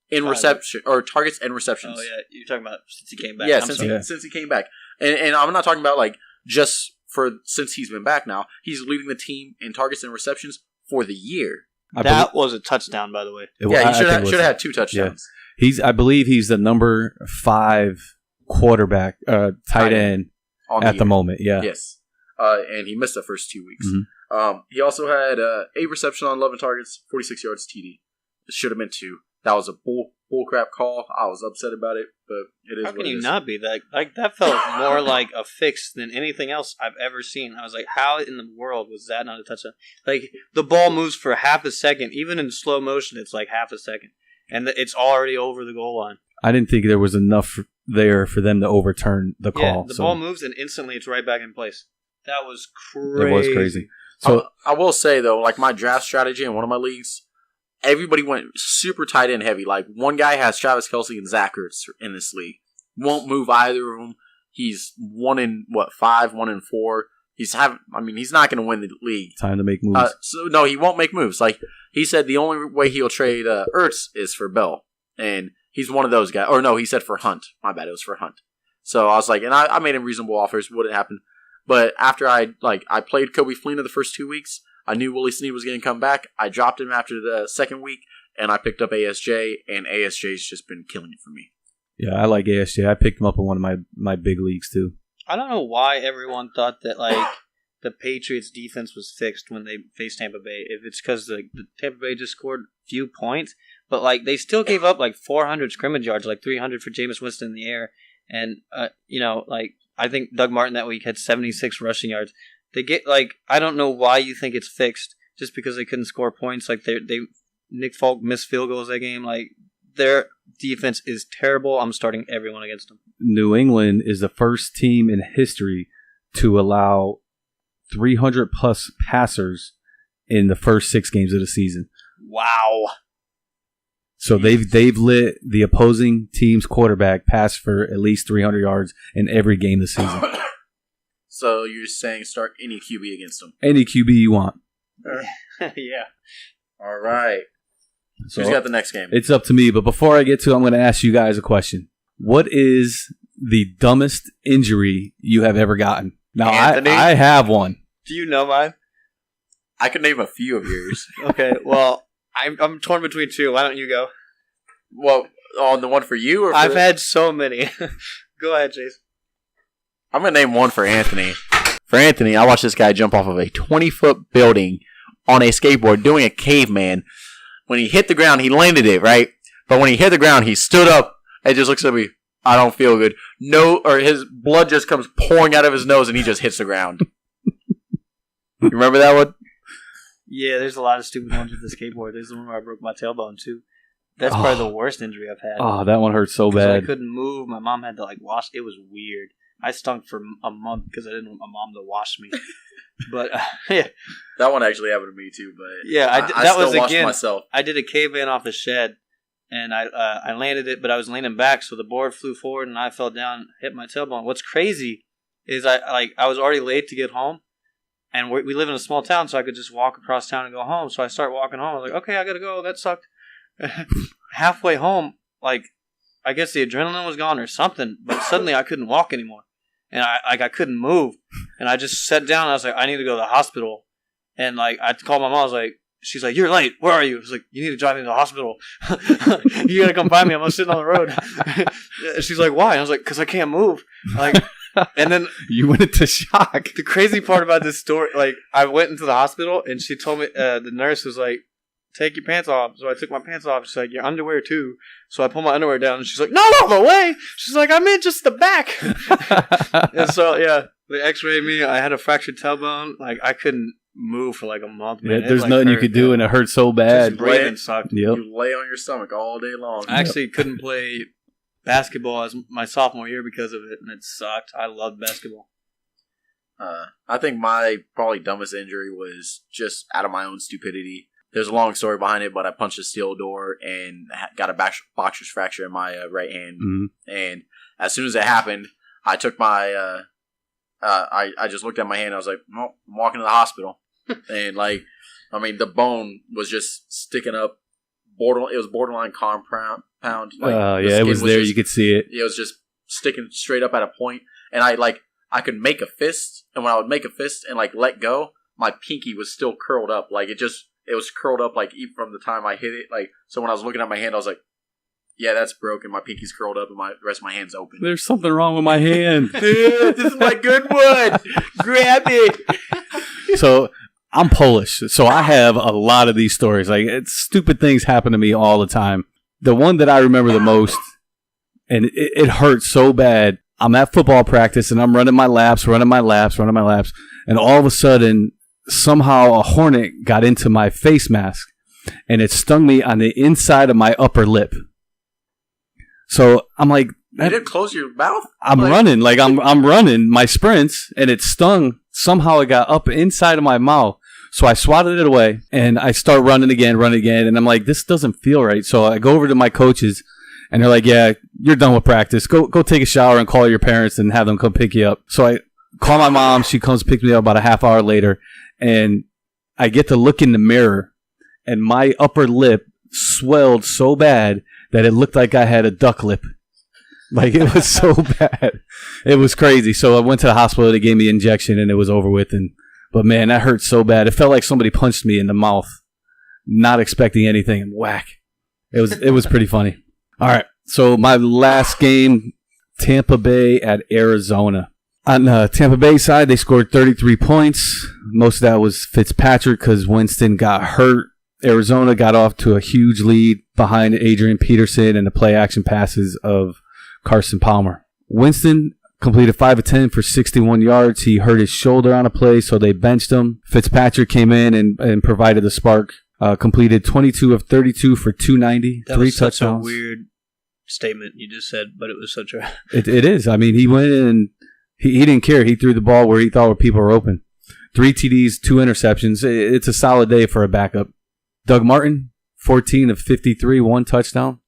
In reception or targets and receptions. Oh, yeah. You're talking about since he came back. Yeah, since he came back. And I'm not talking about just for since he's been back now. He's leading the team in targets and receptions for the year. That was a touchdown, by the way. He should have had 2 touchdowns. Yeah. I believe he's the number 5 quarterback, tight end at the moment. Yeah. Yes. And he missed the first 2 weeks. Mm-hmm. He also had 8 receptions on 11 targets, 46 yards TD. It should have been 2. That was a bullcrap call. I was upset about it, but it is. How can you not be that? That felt more like a fix than anything else I've ever seen. I was like, how in the world was that not a touchdown? The ball moves for half a second, even in slow motion. It's like half a second, and it's already over the goal line. I didn't think there was enough there for them to overturn the call. Yeah, the ball moves and instantly it's right back in place. That was crazy. It was crazy. So I will say though, my draft strategy in one of my leagues. Everybody went super tight end heavy. One guy has Travis Kelce and Zach Ertz in this league. Won't move either of them. He's 1 in 5, 1 in 4. He's not going to win the league. Time to make moves. No, he won't make moves. He said the only way he'll trade Ertz is for Bell, and he's one of those guys. Or no, he said for Hunt. My bad, it was for Hunt. So I was and I made him reasonable offers. Wouldn't happen. But after I played Kobe Fleener the first 2 weeks. I knew Willie Snead was going to come back. I dropped him after the second week, and I picked up ASJ, and ASJ's just been killing it for me. Yeah, I like ASJ. I picked him up in one of my big leagues, too. I don't know why everyone thought that, the Patriots' defense was fixed when they faced Tampa Bay. If it's because the Tampa Bay just scored few points, but, they still gave up, 400 scrimmage yards, 300 for Jameis Winston in the air. And, I think Doug Martin that week had 76 rushing yards. They get I don't know why you think it's fixed just because they couldn't score points. Nick Folk missed field goals that game. Their defense is terrible. I'm starting everyone against them. New England is the first team in history to allow 300 plus passers in the first 6 games of the season. Wow. So they've let the opposing team's quarterback pass for at least 300 yards in every game this season. So you're saying start any QB against them? Any QB you want. Yeah. All right. So who's got the next game? It's up to me, but before I get to it, I'm going to ask you guys a question. What is the dumbest injury you have ever gotten? Now, I have one. Do you know mine? I can name a few of yours. Okay, well, I'm torn between 2. Why don't you go? Well, on the one for you? Or I've had so many. Go ahead, Chase. I'm going to name one for Anthony. For Anthony, I watched this guy jump off of a 20-foot building on a skateboard doing a caveman. When he hit the ground, he landed it, right? But when he hit the ground, he stood up and just looks at me. I don't feel good. His blood just comes pouring out of his nose and he just hits the ground. You remember that one? Yeah, there's a lot of stupid ones with the skateboard. There's the one where I broke my tailbone, too. That's probably the worst injury I've had. Oh, that one hurt so bad. I couldn't move. My mom had to wash. It was weird. I stunk for a month because I didn't want my mom to wash me. But yeah, that one actually happened to me too. But yeah, I still washed myself. I did a caveman off the shed, and I landed it, but I was leaning back, so the board flew forward, and I fell down, hit my tailbone. What's crazy is I was already late to get home, and we live in a small town, so I could just walk across town and go home. So I start walking home. I was like, okay, I gotta go. That sucked. Halfway home, I guess the adrenaline was gone or something, but suddenly I couldn't walk anymore. And I couldn't move. And I just sat down and I was like, I need to go to the hospital. And I called my mom, I was like, she's like, you're late, where are you? I was like, you need to drive me to the hospital. You gotta come find me, I'm sitting on the road. She's like, why? And I was like, because I can't move. And then you went into shock. The crazy part about this story, I went into the hospital and she told me, the nurse was like, take your pants off. So I took my pants off. She's like, your underwear too. So I pulled my underwear down and she's like, no, the way. She's like, I meant just the back. And so, yeah, they x-rayed me. I had a fractured tailbone. I couldn't move for a month. Man. Yeah, there's nothing you could do and it hurt so bad. Just breathing sucked. Yep. You lay on your stomach all day long. I actually couldn't play basketball as my sophomore year because of it, and it sucked. I loved basketball. I think my probably dumbest injury was just out of my own stupidity. There's a long story behind it, but I punched a steel door and got a boxer's fracture in my right hand. Mm-hmm. And as soon as it happened, I took my I just looked at my hand. And I was like, "Well, I'm walking to the hospital," and the bone was just sticking up. It was borderline compound. It was there. You could see it. It was just sticking straight up at a point, and I could make a fist, and when I would make a fist and let go, my pinky was still curled up. It was curled up even from the time I hit it. So when I was looking at my hand, I was like, "Yeah, that's broken. My pinky's curled up, and the rest of my hand's open." There's something wrong with my hand. Dude, this is my good wood. Grab it. So I'm Polish, so I have a lot of these stories. Stupid things happen to me all the time. The one that I remember the most, and it hurt so bad. I'm at football practice, and I'm running my laps, and all of a sudden, somehow a hornet got into my face mask, and it stung me on the inside of my upper lip. So I'm like, you didn't close your mouth? I'm running, I'm running my sprints, and it stung. Somehow it got up inside of my mouth. So I swatted it away, and I start running again, and I'm like, this doesn't feel right. So I go over to my coaches, and they're like, yeah, you're done with practice. Go take a shower and call your parents and have them come pick you up. So I call my mom. She comes pick me up about a half hour later, and I get to look in the mirror, and my upper lip swelled so bad that it looked like I had a duck lip. It was so bad. It was crazy. So I went to the hospital. They gave me an injection, and it was over with. But man, that hurt so bad. It felt like somebody punched me in the mouth, not expecting anything, and whack. It was pretty funny. All right. So my last game, Tampa Bay at Arizona. On the Tampa Bay side, they scored 33 points. Most of that was Fitzpatrick because Winston got hurt. Arizona got off to a huge lead behind Adrian Peterson and the play action passes of Carson Palmer. Winston completed 5 of 10 for 61 yards. He hurt his shoulder on a play, so they benched him. Fitzpatrick came in and provided the spark. Completed 22 of 32 for 290. That 3 was touchdowns. Such a weird statement you just said, but it was such a... It is. I mean, he went in and he didn't care. He threw the ball where he thought people were open. 3 TDs, 2 interceptions. It's a solid day for a backup. Doug Martin, 14 of 53, 1 touchdown.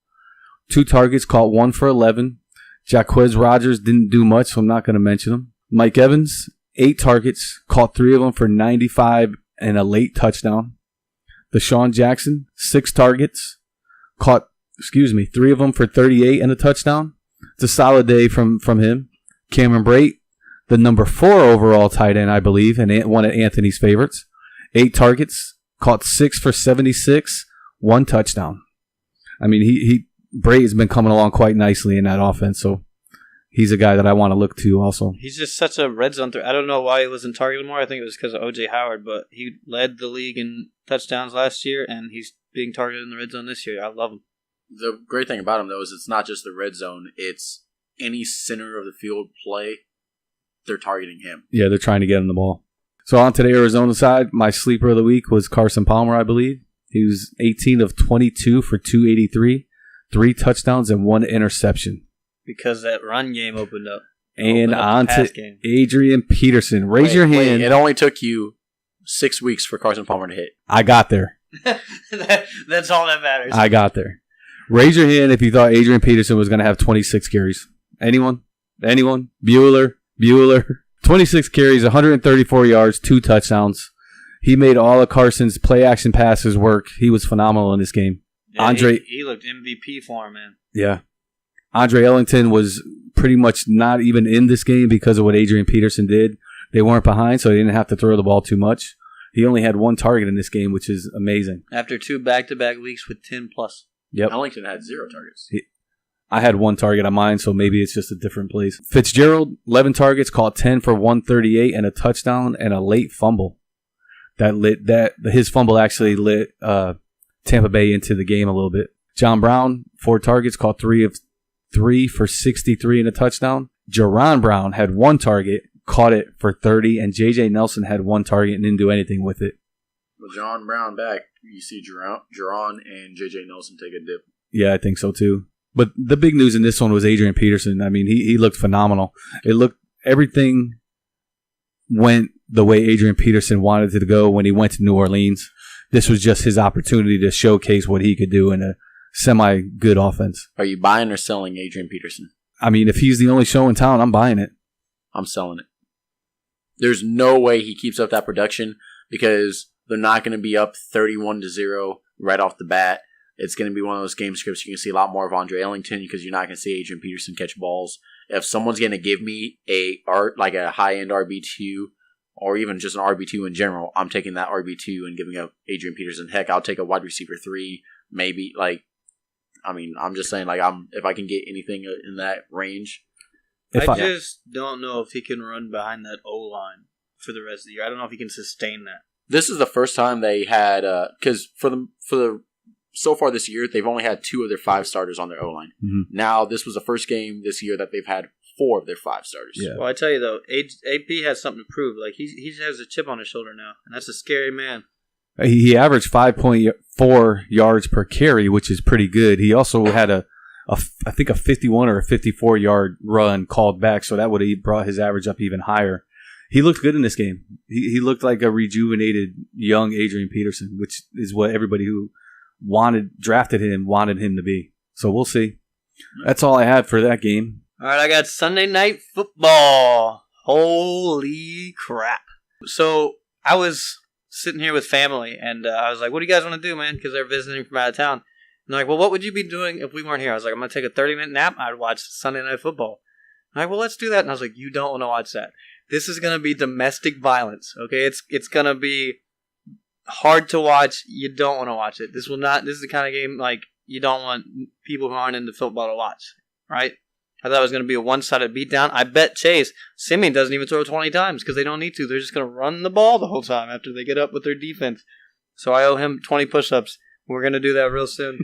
2 targets, caught 1 for 11. Jaquez Rogers didn't do much, so I'm not going to mention him. Mike Evans, 8 targets, caught 3 of them for 95 and a late touchdown. Deshaun Jackson, 6 targets, caught 3 of them for 38 and a touchdown. It's a solid day from him. Cameron Brate, the number 4 overall tight end, I believe, and one of Anthony's favorites. 8 targets, caught 6 for 76, 1 touchdown. I mean, Brate has been coming along quite nicely in that offense, so he's a guy that I want to look to also. He's just such a red zone threat. I don't know why he wasn't targeted more. I think it was because of O.J. Howard, but he led the league in touchdowns last year, and he's being targeted in the red zone this year. I love him. The great thing about him, though, is it's not just the red zone. It's any center of the field play, they're targeting him. Yeah, they're trying to get him the ball. So on to the Arizona side, my sleeper of the week was Carson Palmer, I believe. He was 18 of 22 for 283, 3 touchdowns and 1 interception. Because that run game opened up. And on to Adrian Peterson. Raise your hand. It only took you 6 weeks for Carson Palmer to hit. I got there. That's all that matters. I got there. Raise your hand if you thought Adrian Peterson was going to have 26 carries. Anyone? Bueller. 26 carries, 134 yards, 2 touchdowns. He made all of Carson's play-action passes work. He was phenomenal in this game. Yeah, he looked MVP for him, man. Yeah. Andre Ellington was pretty much not even in this game because of what Adrian Peterson did. They weren't behind, so they didn't have to throw the ball too much. He only had 1 target in this game, which is amazing. After 2 back-to-back weeks with 10+. Yep. Ellington had 0 targets. I had 1 target on mine, so maybe it's just a different place. Fitzgerald, 11 targets, caught 10 for 138 and a touchdown and a late fumble. His fumble actually lit Tampa Bay into the game a little bit. John Brown, 4 targets, caught 3 of 3 for 63 and a touchdown. Jaron Brown had 1 target, caught it for 30, and J.J. Nelson had 1 target and didn't do anything with it. With John Brown back, you see Jaron and J.J. Nelson take a dip. Yeah, I think so too. But the big news in this one was Adrian Peterson. I mean, he looked phenomenal. Everything went the way Adrian Peterson wanted it to go when he went to New Orleans. this was just his opportunity to showcase what he could do in a semi-good offense. Are you buying or selling Adrian Peterson? I mean, if he's the only show in town, I'm buying it. I'm selling it. There's no way he keeps up that production because they're not going to be up 31-0 right off the bat. It's going to be one of those game scripts. You can see a lot more of Andre Ellington because you're not going to see Adrian Peterson catch balls. If someone's going to give me a high-end RB2 or even just an RB2 in general, I'm taking that RB2 and giving up Adrian Peterson. Heck, I'll take a wide receiver 3, maybe. I'm just saying, if I can get anything in that range. I just don't know if he can run behind that O-line for the rest of the year. I don't know if he can sustain that. This is the first time they had, because so far this year, they've only had 2 of their 5 starters on their O-line. Mm-hmm. Now, this was the first game this year that they've had 4 of their 5 starters. Yeah. Well, I tell you, though, AP has something to prove. Like, he has a chip on his shoulder now, and that's a scary man. He averaged 5.4 yards per carry, which is pretty good. He also had I think a 51 or a 54-yard run called back, so that would have brought his average up even higher. He looked good in this game. He looked like a rejuvenated young Adrian Peterson, which is what everybody who drafted him wanted him to be. So we'll see. That's all I had for that game. All right, I got Sunday Night Football. Holy crap. So I was sitting here with family, and I was like, what do you guys want to do, man? Because they're visiting from out of town. And they're like, well, what would you be doing if we weren't here? I was like, I'm going to take a 30-minute nap. I'd watch Sunday Night Football. I'm like, well, let's do that. And I was like, you don't want to watch that. This is going to be domestic violence, okay? It's going to be hard to watch. You don't want to watch it. This is the kind of game, like, you don't want people who aren't into football to watch, right? I thought it was going to be a one-sided beatdown. I bet Chase, Simeon doesn't even throw 20 times because they don't need to. They're just going to run the ball the whole time after they get up with their defense. So I owe him 20 push-ups. We're going to do that real soon.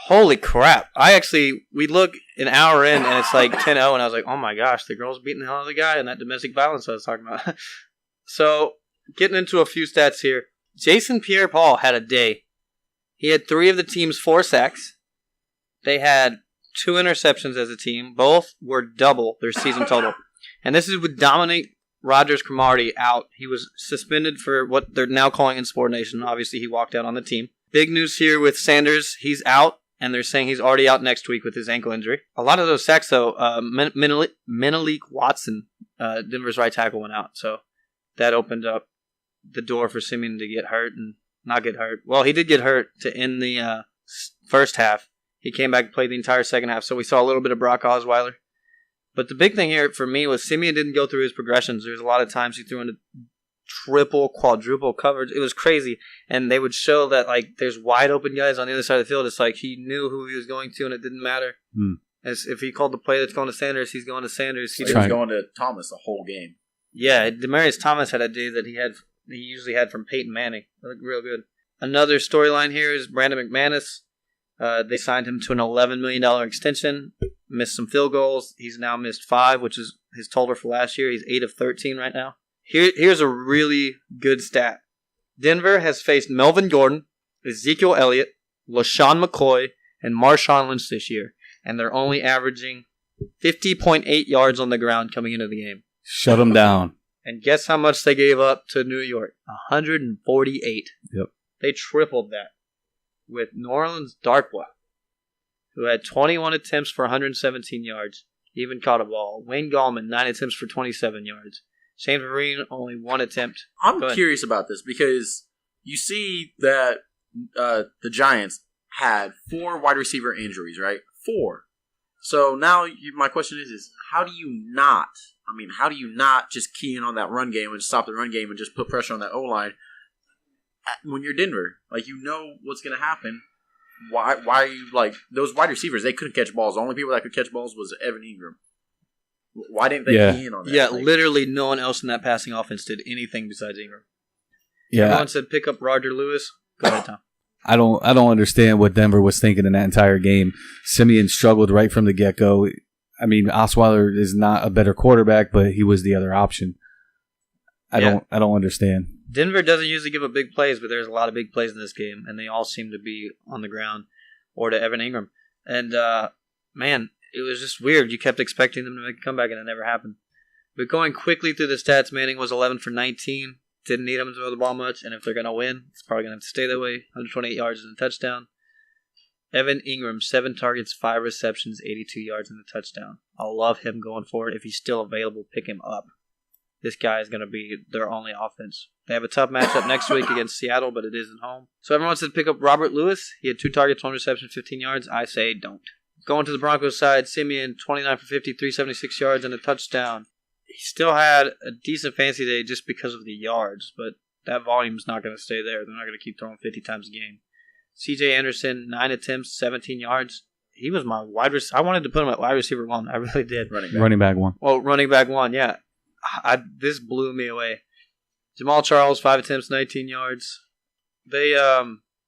Holy crap. We look an hour in and it's like 10-0 and I was like, oh my gosh, the girl's beating the hell out of the guy and that domestic violence I was talking about. So, getting into a few stats here. Jason Pierre-Paul had a day. He had 3 of the team's 4 sacks. They had 2 interceptions as a team. Both were double their season total. And this is with Dominic Rodgers-Cromartie out. He was suspended for what they're now calling insubordination. Obviously, he walked out on the team. Big news here with Sanders. He's out, and they're saying he's already out next week with his ankle injury. A lot of those sacks, though, Menelik Watson, Denver's right tackle, went out. So that opened up the door for Simeon to get hurt and not get hurt. Well, he did get hurt to end the first half. He came back and played the entire second half, so we saw a little bit of Brock Osweiler. But the big thing here for me was Simeon didn't go through his progressions. There's a lot of times he threw into triple, quadruple coverage. It was crazy. And they would show that, like, there's wide open guys on the other side of the field. It's like he knew who he was going to, and it didn't matter. As if he called the play that's going to Sanders, he's going to Sanders. He was going to Thomas the whole game. Yeah, Demaryius Thomas had a day that he usually had from Peyton Manning. It looked real good. Another storyline here is Brandon McManus. They signed him to an $11 million extension. Missed some field goals. He's now missed 5, which is his total for last year. He's 8 of 13 right now. Here's a really good stat. Denver has faced Melvin Gordon, Ezekiel Elliott, LaShawn McCoy, and Marshawn Lynch this year. And they're only averaging 50.8 yards on the ground coming into the game. Shut them down. And guess how much they gave up to New York? 148. Yep. They tripled that with New Orleans Darkwa, who had 21 attempts for 117 yards. He even caught a ball. Wayne Gallman, 9 attempts for 27 yards. James Marine, only 1 attempt. I'm curious about this because you see that the Giants had 4 wide receiver injuries, right? 4. So now my question is how do you not just key in on that run game and stop the run game and just put pressure on that O-line when you're Denver? Like, you know what's going to happen. Why are you, like, those wide receivers, they couldn't catch balls. The only people that could catch balls was Evan Ingram. Why didn't they key in on that? Yeah, literally no one else in that passing offense did anything besides Ingram. Yeah. Everyone said pick up Roger Lewis. Go ahead, Tom. I don't understand what Denver was thinking in that entire game. Simeon struggled right from the get-go. I mean, Osweiler is not a better quarterback, but he was the other option. I don't understand. Denver doesn't usually give up big plays, but there's a lot of big plays in this game, and they all seem to be on the ground or to Evan Ingram. And, man, it was just weird. You kept expecting them to make a comeback, and it never happened. But going quickly through the stats, Manning was 11 for 19, Didn't need him to throw the ball much, and if they're going to win, it's probably going to have to stay that way. 128 yards and a touchdown. Evan Ingram, 7 targets, 5 receptions, 82 yards and a touchdown. I'll love him going forward. If he's still available, pick him up. This guy is going to be their only offense. They have a tough matchup next week against Seattle, but it isn't home. So everyone said pick up Robert Lewis. He had 2 targets, 1 reception, 15 yards. I say don't. Going to the Broncos side, Simeon, 29 for 50, 376 yards and a touchdown. He still had a decent fantasy day just because of the yards, but that volume's not going to stay there. They're not going to keep throwing 50 times a game. C.J. Anderson, 9 attempts, 17 yards. He was my wide receiver. I wanted to put him at wide receiver 1. I really did. Running back 1. Well, running back 1, yeah. This blew me away. Jamal Charles, 5 attempts, 19 yards.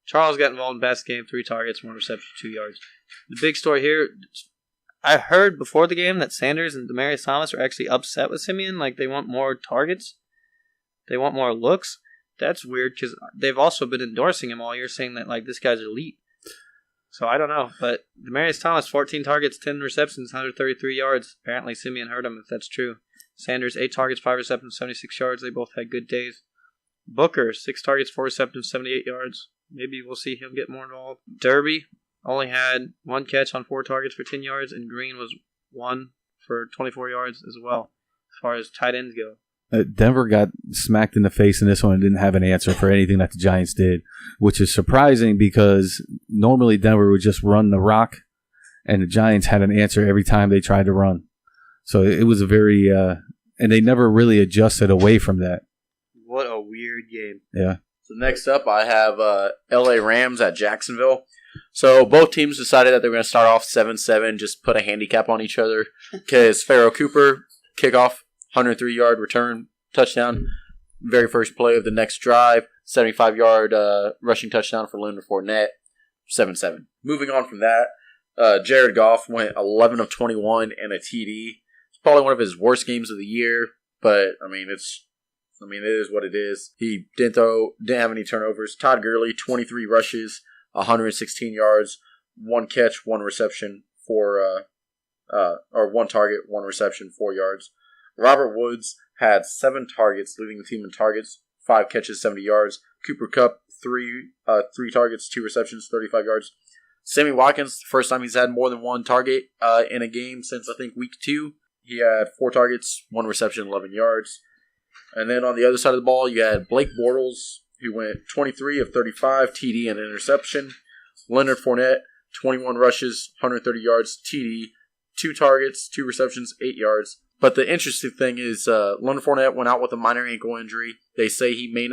Charles got involved in pass game, 3 targets, 1 reception, 2 yards. The big story here, I heard before the game that Sanders and Demaryius Thomas are actually upset with Simeon. Like, they want more targets. They want more looks. That's weird because they've also been endorsing him all year, saying that, like, this guy's elite. So I don't know. But Demaryius Thomas, 14 targets, 10 receptions, 133 yards. Apparently Simeon hurt him, if that's true. Sanders, 8 targets, 5 receptions, 76 yards. They both had good days. Booker, 6 targets, 4 receptions, 78 yards. Maybe we'll see him get more involved. Derby only had 1 catch on 4 targets for 10 yards, and Green was 1 for 24 yards as well, as far as tight ends go. Denver got smacked in the face in this one and didn't have an answer for anything that the Giants did, which is surprising because normally Denver would just run the rock, and the Giants had an answer every time they tried to run. So it was a very and they never really adjusted away from that. What a weird game. Yeah. So next up, I have L.A. Rams at Jacksonville. So both teams decided that they were going to start off 7-7, just put a handicap on each other because Pharaoh Cooper, kickoff, 103-yard return, touchdown. Very first play of the next drive, 75-yard rushing touchdown for Leonard Fournette, 7-7. Moving on from that, Jared Goff went 11 of 21 and a TD. It's probably one of his worst games of the year, but it is what it is. He didn't have any turnovers. Todd Gurley, 23 rushes, 116 yards, 1 catch, 1 reception, 1 target, 1 reception, 4 yards. Robert Woods had 7 targets, leading the team in targets, 5 catches, 70 yards. Cooper Kupp, 3 targets, 2 receptions, 35 yards. Sammy Watkins, the first time he's had more than 1 target in a game since, I think, week 2. He had 4 targets, 1 reception, 11 yards. And then on the other side of the ball, you had Blake Bortles, who went 23 of 35, TD and interception. Leonard Fournette, 21 rushes, 130 yards, TD, 2 targets, 2 receptions, 8 yards. But the interesting thing is Leonard Fournette went out with a minor ankle injury. They say he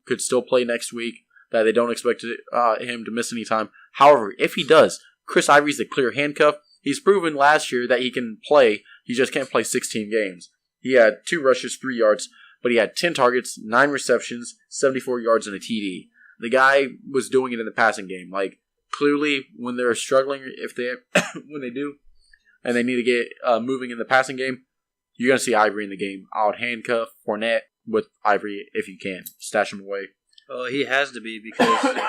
could still play next week, that they don't expect him to miss any time. However, if he does, Chris Ivory's a clear handcuff. He's proven last year that he can play. He just can't play 16 games. He had 2 rushes, 3 yards, but he had 10 targets, 9 receptions, 74 yards, and a TD. The guy was doing it in the passing game. Like, clearly, when they're struggling, when they do, and they need to get moving in the passing game, you're going to see Ivory in the game. I would handcuff Fournette with Ivory if you can. Stash him away. Well, he has to be because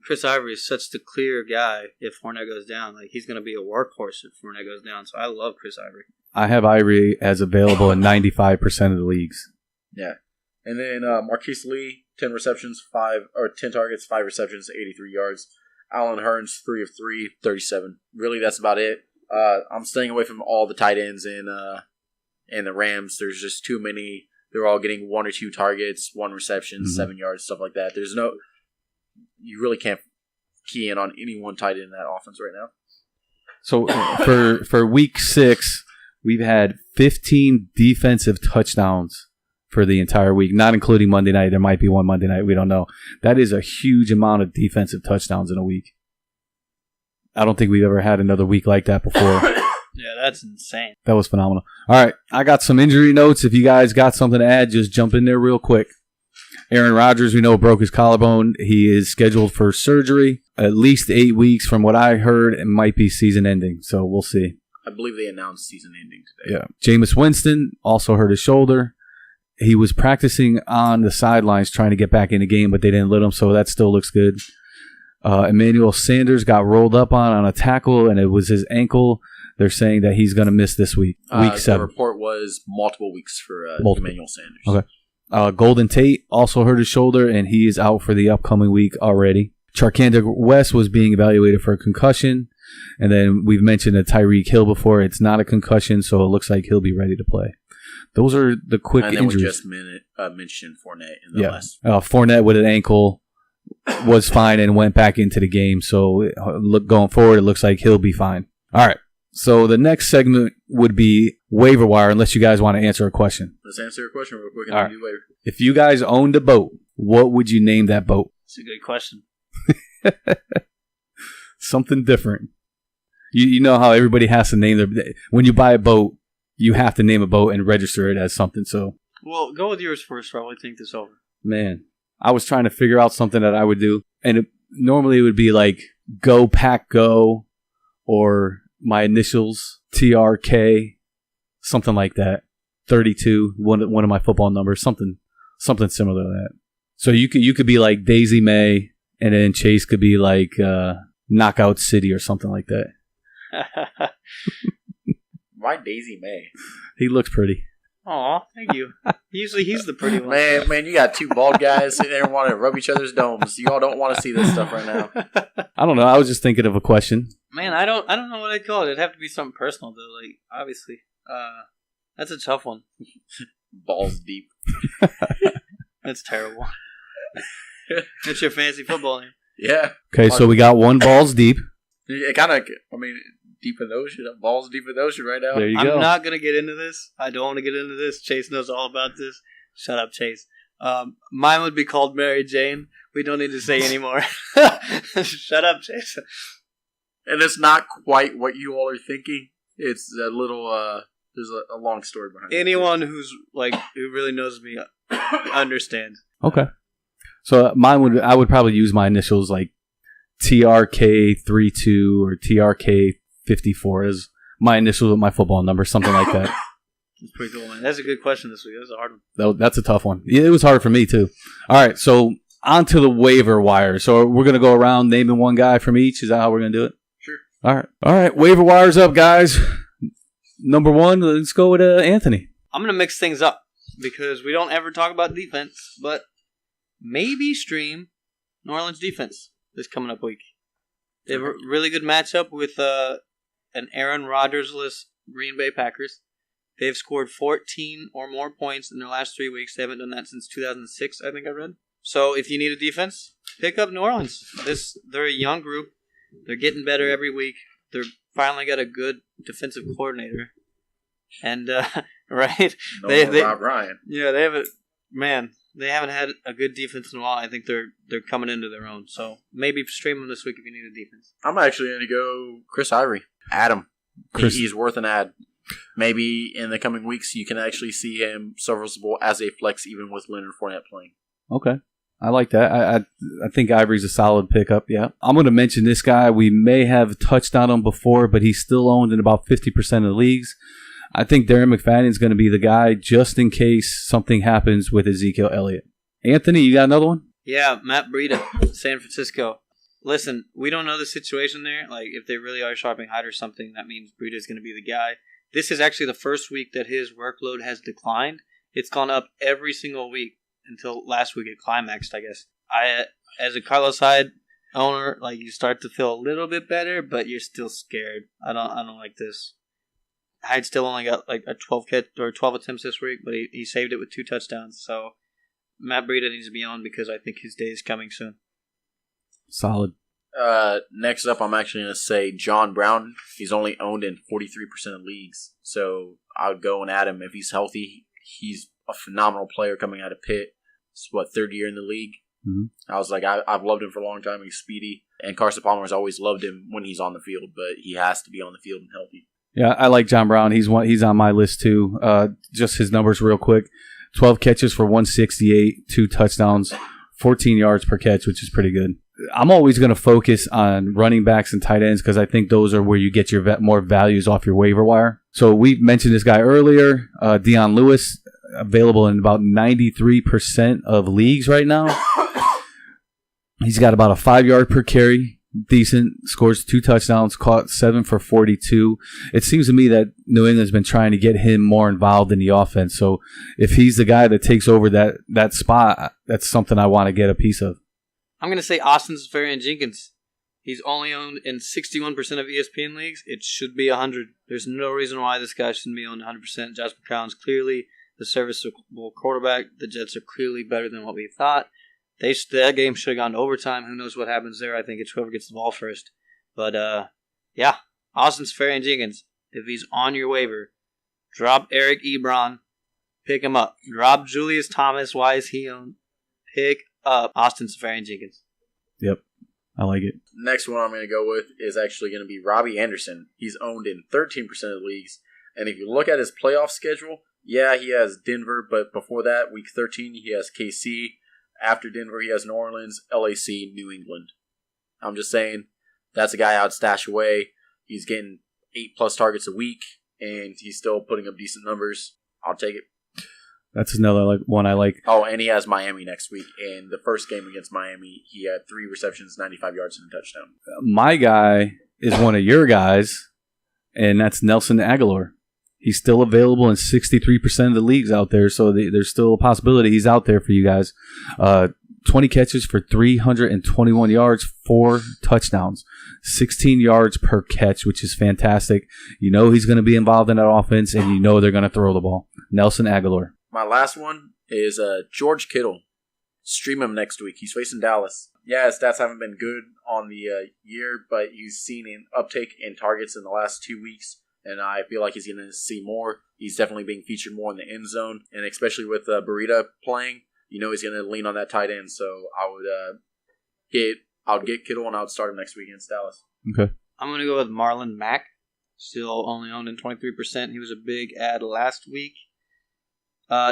Chris Ivory is such the clear guy if Fournette goes down. Like, he's going to be a workhorse if Fournette goes down. So I love Chris Ivory. I have Ivory as available in 95% of the leagues. Yeah. And then Marquise Lee, 10 targets, 5 receptions, 83 yards. Allen Hurns, 3 of 3, 37. Really, that's about it. I'm staying away from all the tight ends in the Rams. There's just too many. They're all getting 1 or 2 targets, 1 reception, 7 yards, stuff like that. You really can't key in on any one tight end in that offense right now. So for week 6, we've had 15 defensive touchdowns for the entire week, not including Monday night. There might be one Monday night. We don't know. That is a huge amount of defensive touchdowns in a week. I don't think we've ever had another week like that before. Yeah, that's insane. That was phenomenal. All right, I got some injury notes. If you guys got something to add, just jump in there real quick. Aaron Rodgers, we know, broke his collarbone. He is scheduled for surgery. At least 8 weeks from what I heard. It might be season ending, so we'll see. I believe they announced season ending today. Yeah. Jameis Winston also hurt his shoulder. He was practicing on the sidelines trying to get back in the game, but they didn't let him, so that still looks good. Emmanuel Sanders got rolled up on a tackle, and it was his ankle. They're saying that he's going to miss this week, week 7. The report was multiple weeks for Emmanuel Sanders. Okay. Golden Tate also hurt his shoulder, and he is out for the upcoming week already. Charkander West was being evaluated for a concussion. And then we've mentioned a Tyreek Hill before. It's not a concussion, so it looks like he'll be ready to play. Those are the quick injuries. And then we just mentioned Fournette in the last. Fournette with an ankle was fine and went back into the game. So going forward, it looks like he'll be fine. All right. So the next segment would be waiver wire, unless you guys want to answer a question. Let's answer a question real quick and then do waiver. If you guys owned a boat, what would you name that boat? That's a good question. Something different. You know how everybody has to name their... When you buy a boat, you have to name a boat and register it as something, so... Well, go with yours first, Rob. I think this over. Man, I was trying to figure out something that I would do, and normally it would be like Go Pack Go, or my initials, TRK, something like that. 32, one of my football numbers, something similar to that. So you could be like Daisy May, and then Chase could be like Knockout City or something like that. Why Daisy May? He looks pretty. Aw, thank you. Usually he's the pretty one. Man, you got two bald guys sitting there and want to rub each other's domes. You all don't want to see this stuff right now. I don't know. I was just thinking of a question. Man, I don't know what I'd call it. It'd have to be something personal, though. Like, obviously. That's a tough one. Balls deep. That's terrible. That's your fancy football name. Yeah. Okay, so we got one balls deep. It kind of, deep in the ocean. Balls deep in the ocean right now. There you go. I'm not going to get into this. I don't want to get into this. Chase knows all about this. Shut up, Chase. Mine would be called Mary Jane. We don't need to say anymore. Shut up, Chase. And it's not quite what you all are thinking. It's a little, there's a long story behind it. Anyone who really knows me understands. Okay. So I would probably use my initials like TRK32 or TRK54 as my initials with my football number, something like that. That's pretty cool, man. That's a good question this week. That was a hard one. That's a tough one. It was hard for me, too. All right, so on to the waiver wire. So we're going to go around naming one guy from each. Is that how we're going to do it? Sure. All right. Waiver wire's up, guys. Number one, let's go with Anthony. I'm going to mix things up because we don't ever talk about defense, but maybe stream New Orleans defense this coming up week. They have a really good matchup with an Aaron Rodgers-less Green Bay Packers. They've scored 14 or more points in their last 3 weeks. They haven't done that since 2006, I think I read. So if you need a defense, pick up New Orleans. They're a young group. They're getting better every week. They're finally got a good defensive coordinator. And, right? Rob Ryan. Yeah, they haven't had a good defense in a while. I think they're coming into their own. So maybe stream them this week if you need a defense. I'm actually going to go Chris Ivory. Add him. He's worth an ad. Maybe in the coming weeks you can actually see him serviceable as a flex even with Leonard Fournette playing. Okay. I like that. I think Ivory's a solid pickup, yeah. I'm going to mention this guy. We may have touched on him before, but he's still owned in about 50% of the leagues. I think Darren McFadden's going to be the guy just in case something happens with Ezekiel Elliott. Anthony, you got another one? Yeah, Matt Breida, San Francisco. Listen, we don't know the situation there. Like, if they really are sharpening height or something, that means Breida's going to be the guy. This is actually the first week that his workload has declined. It's gone up every single week until last week it climaxed, I guess. As a Carlos Hyde owner, like, you start to feel a little bit better, but you're still scared. I don't like this. Hyde still only got like a 12 attempts this week, but he saved it with 2 touchdowns. So Matt Breida needs to be on because I think his day is coming soon. Solid. Next up, I'm actually going to say John Brown. He's only owned in 43% of leagues, so I'll go and add him if he's healthy. He's a phenomenal player coming out of Pitt. It's third year in the league. Mm-hmm. I was like, I've loved him for a long time. He's speedy, and Carson Palmer's always loved him when he's on the field, but he has to be on the field and healthy. Yeah, I like John Brown. He's on my list too. Just his numbers real quick: 12 catches for 168, 2 touchdowns, 14 yards per catch, which is pretty good. I'm always going to focus on running backs and tight ends because I think those are where you get your more values off your waiver wire. So we mentioned this guy earlier, Dion Lewis, available in about 93% of leagues right now. He's got about a 5 yard per carry, decent, scores 2 touchdowns, caught 7 for 42. It seems to me that New England's been trying to get him more involved in the offense. So if he's the guy that takes over that spot, that's something I want to get a piece of. I'm going to say Austin Seferian-Jenkins. He's only owned in 61% of ESPN leagues. It should be 100. There's no reason why this guy shouldn't be owned 100%. Josh McCown's clearly the serviceable quarterback. The Jets are clearly better than what we thought. That game should have gone to overtime. Who knows what happens there? I think it's whoever gets the ball first. But, yeah, Austin Seferian-Jenkins, if he's on your waiver, drop Eric Ebron, pick him up. Drop Julius Thomas. Why is he owned? Pick up Austin Seferian-Jenkins. Yep, I like it. Next one I'm going to go with is actually going to be Robbie Anderson. He's owned in 13% of the leagues. And if you look at his playoff schedule, yeah, he has Denver, but before that, week 13, he has KC. After Denver, he has New Orleans, LAC, New England. I'm just saying, that's a guy I'd stash away. He's getting 8+ targets a week, and he's still putting up decent numbers. I'll take it. That's another one I like. Oh, and he has Miami next week. And the first game against Miami, he had 3 receptions, 95 yards, and a touchdown. My guy is one of your guys, and that's Nelson Aguilar. He's still available in 63% of the leagues out there, so there's still a possibility he's out there for you guys. 20 catches for 321 yards, 4 touchdowns, 16 yards per catch, which is fantastic. You know he's going to be involved in that offense, and you know they're going to throw the ball. Nelson Aguilar. My last one is George Kittle. Stream him next week. He's facing Dallas. Yeah, his stats haven't been good on the year, but he's seen an uptake in targets in the last 2 weeks. And I feel like he's going to see more. He's definitely being featured more in the end zone. And especially with Burita playing, you know he's going to lean on that tight end. So I would get Kittle and I would start him next week against Dallas. Okay. I'm going to go with Marlon Mack. Still only owned in 23%. He was a big ad last week.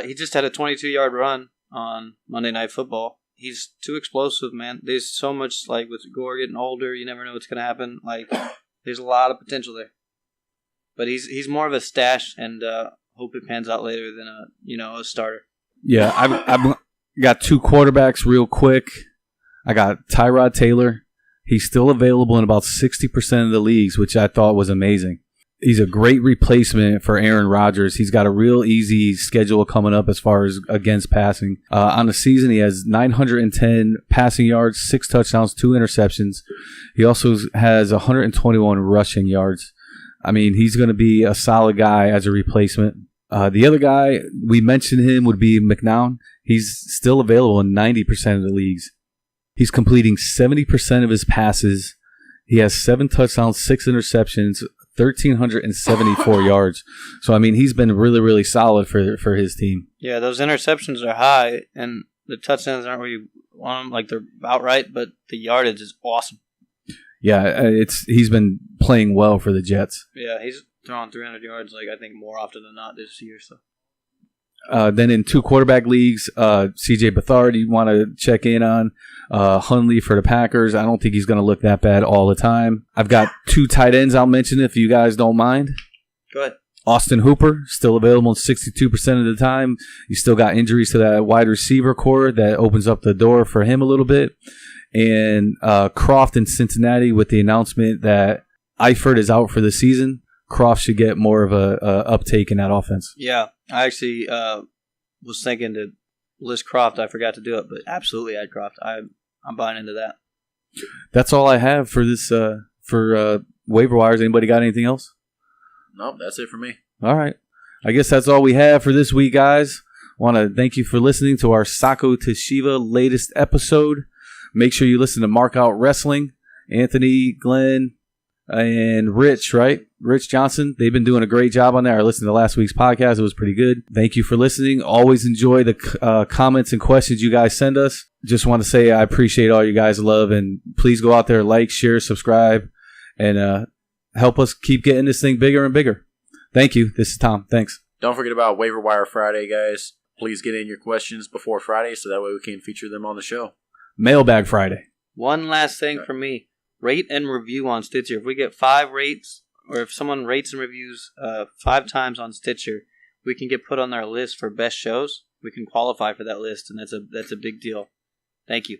He just had a 22-yard run on Monday Night Football. He's too explosive, man. There's so much, like, with Gore getting older, you never know what's going to happen. Like, there's a lot of potential there. But he's more of a stash, and hope it pans out later than a starter. Yeah, I've got 2 quarterbacks real quick. I got Tyrod Taylor. He's still available in about 60% of the leagues, which I thought was amazing. He's a great replacement for Aaron Rodgers. He's got a real easy schedule coming up as far as against passing. On the season, he has 910 passing yards, 6 touchdowns, 2 interceptions. He also has 121 rushing yards. I mean, he's going to be a solid guy as a replacement. The other guy, we mentioned him, would be McNown. He's still available in 90% of the leagues. He's completing 70% of his passes. He has 7 touchdowns, 6 interceptions, 1,374 yards. So, I mean, he's been really, really solid for his team. Yeah, those interceptions are high, and the touchdowns aren't where you want them. Like, they're outright, but the yardage is awesome. Yeah, he's been playing well for the Jets. Yeah, he's throwing 300 yards, like, I think more often than not this year. So. Then in 2 quarterback leagues, C.J. Beathard, you want to check in on. Hundley for the Packers. I don't think he's going to look that bad all the time. I've got 2 tight ends I'll mention if you guys don't mind. Go ahead. Austin Hooper, still available 62% of the time. You still got injuries to that wide receiver core that opens up the door for him a little bit. And Croft in Cincinnati with the announcement that Eifert is out for the season. Croft should get more of a uptake in that offense. Yeah, I actually was thinking to list Croft. I forgot to do it, but absolutely add Croft. I'm buying into that. That's all I have for this for waiver wires. Anybody got anything else? Nope, that's it for me. All right. I guess that's all we have for this week, guys. I want to thank you for listening to our Sacko to Shiva latest episode. Make sure you listen to Mark Out Wrestling, Anthony, Glenn, and Rich, right? Rich Johnson. They've been doing a great job on there. I listened to last week's podcast. It was pretty good. Thank you for listening. Always enjoy the comments and questions you guys send us. Just want to say I appreciate all you guys' love, and please go out there, like, share, subscribe, and help us keep getting this thing bigger and bigger. Thank you. This is Tom. Thanks. Don't forget about Waiver Wire Friday, guys. Please get in your questions before Friday so that way we can feature them on the show. Mailbag Friday. One last thing for me. Rate and review on Stitcher. If we get 5 rates, or if someone rates and reviews 5 times on Stitcher, we can get put on their list for best shows. We can qualify for that list, and that's a big deal. Thank you.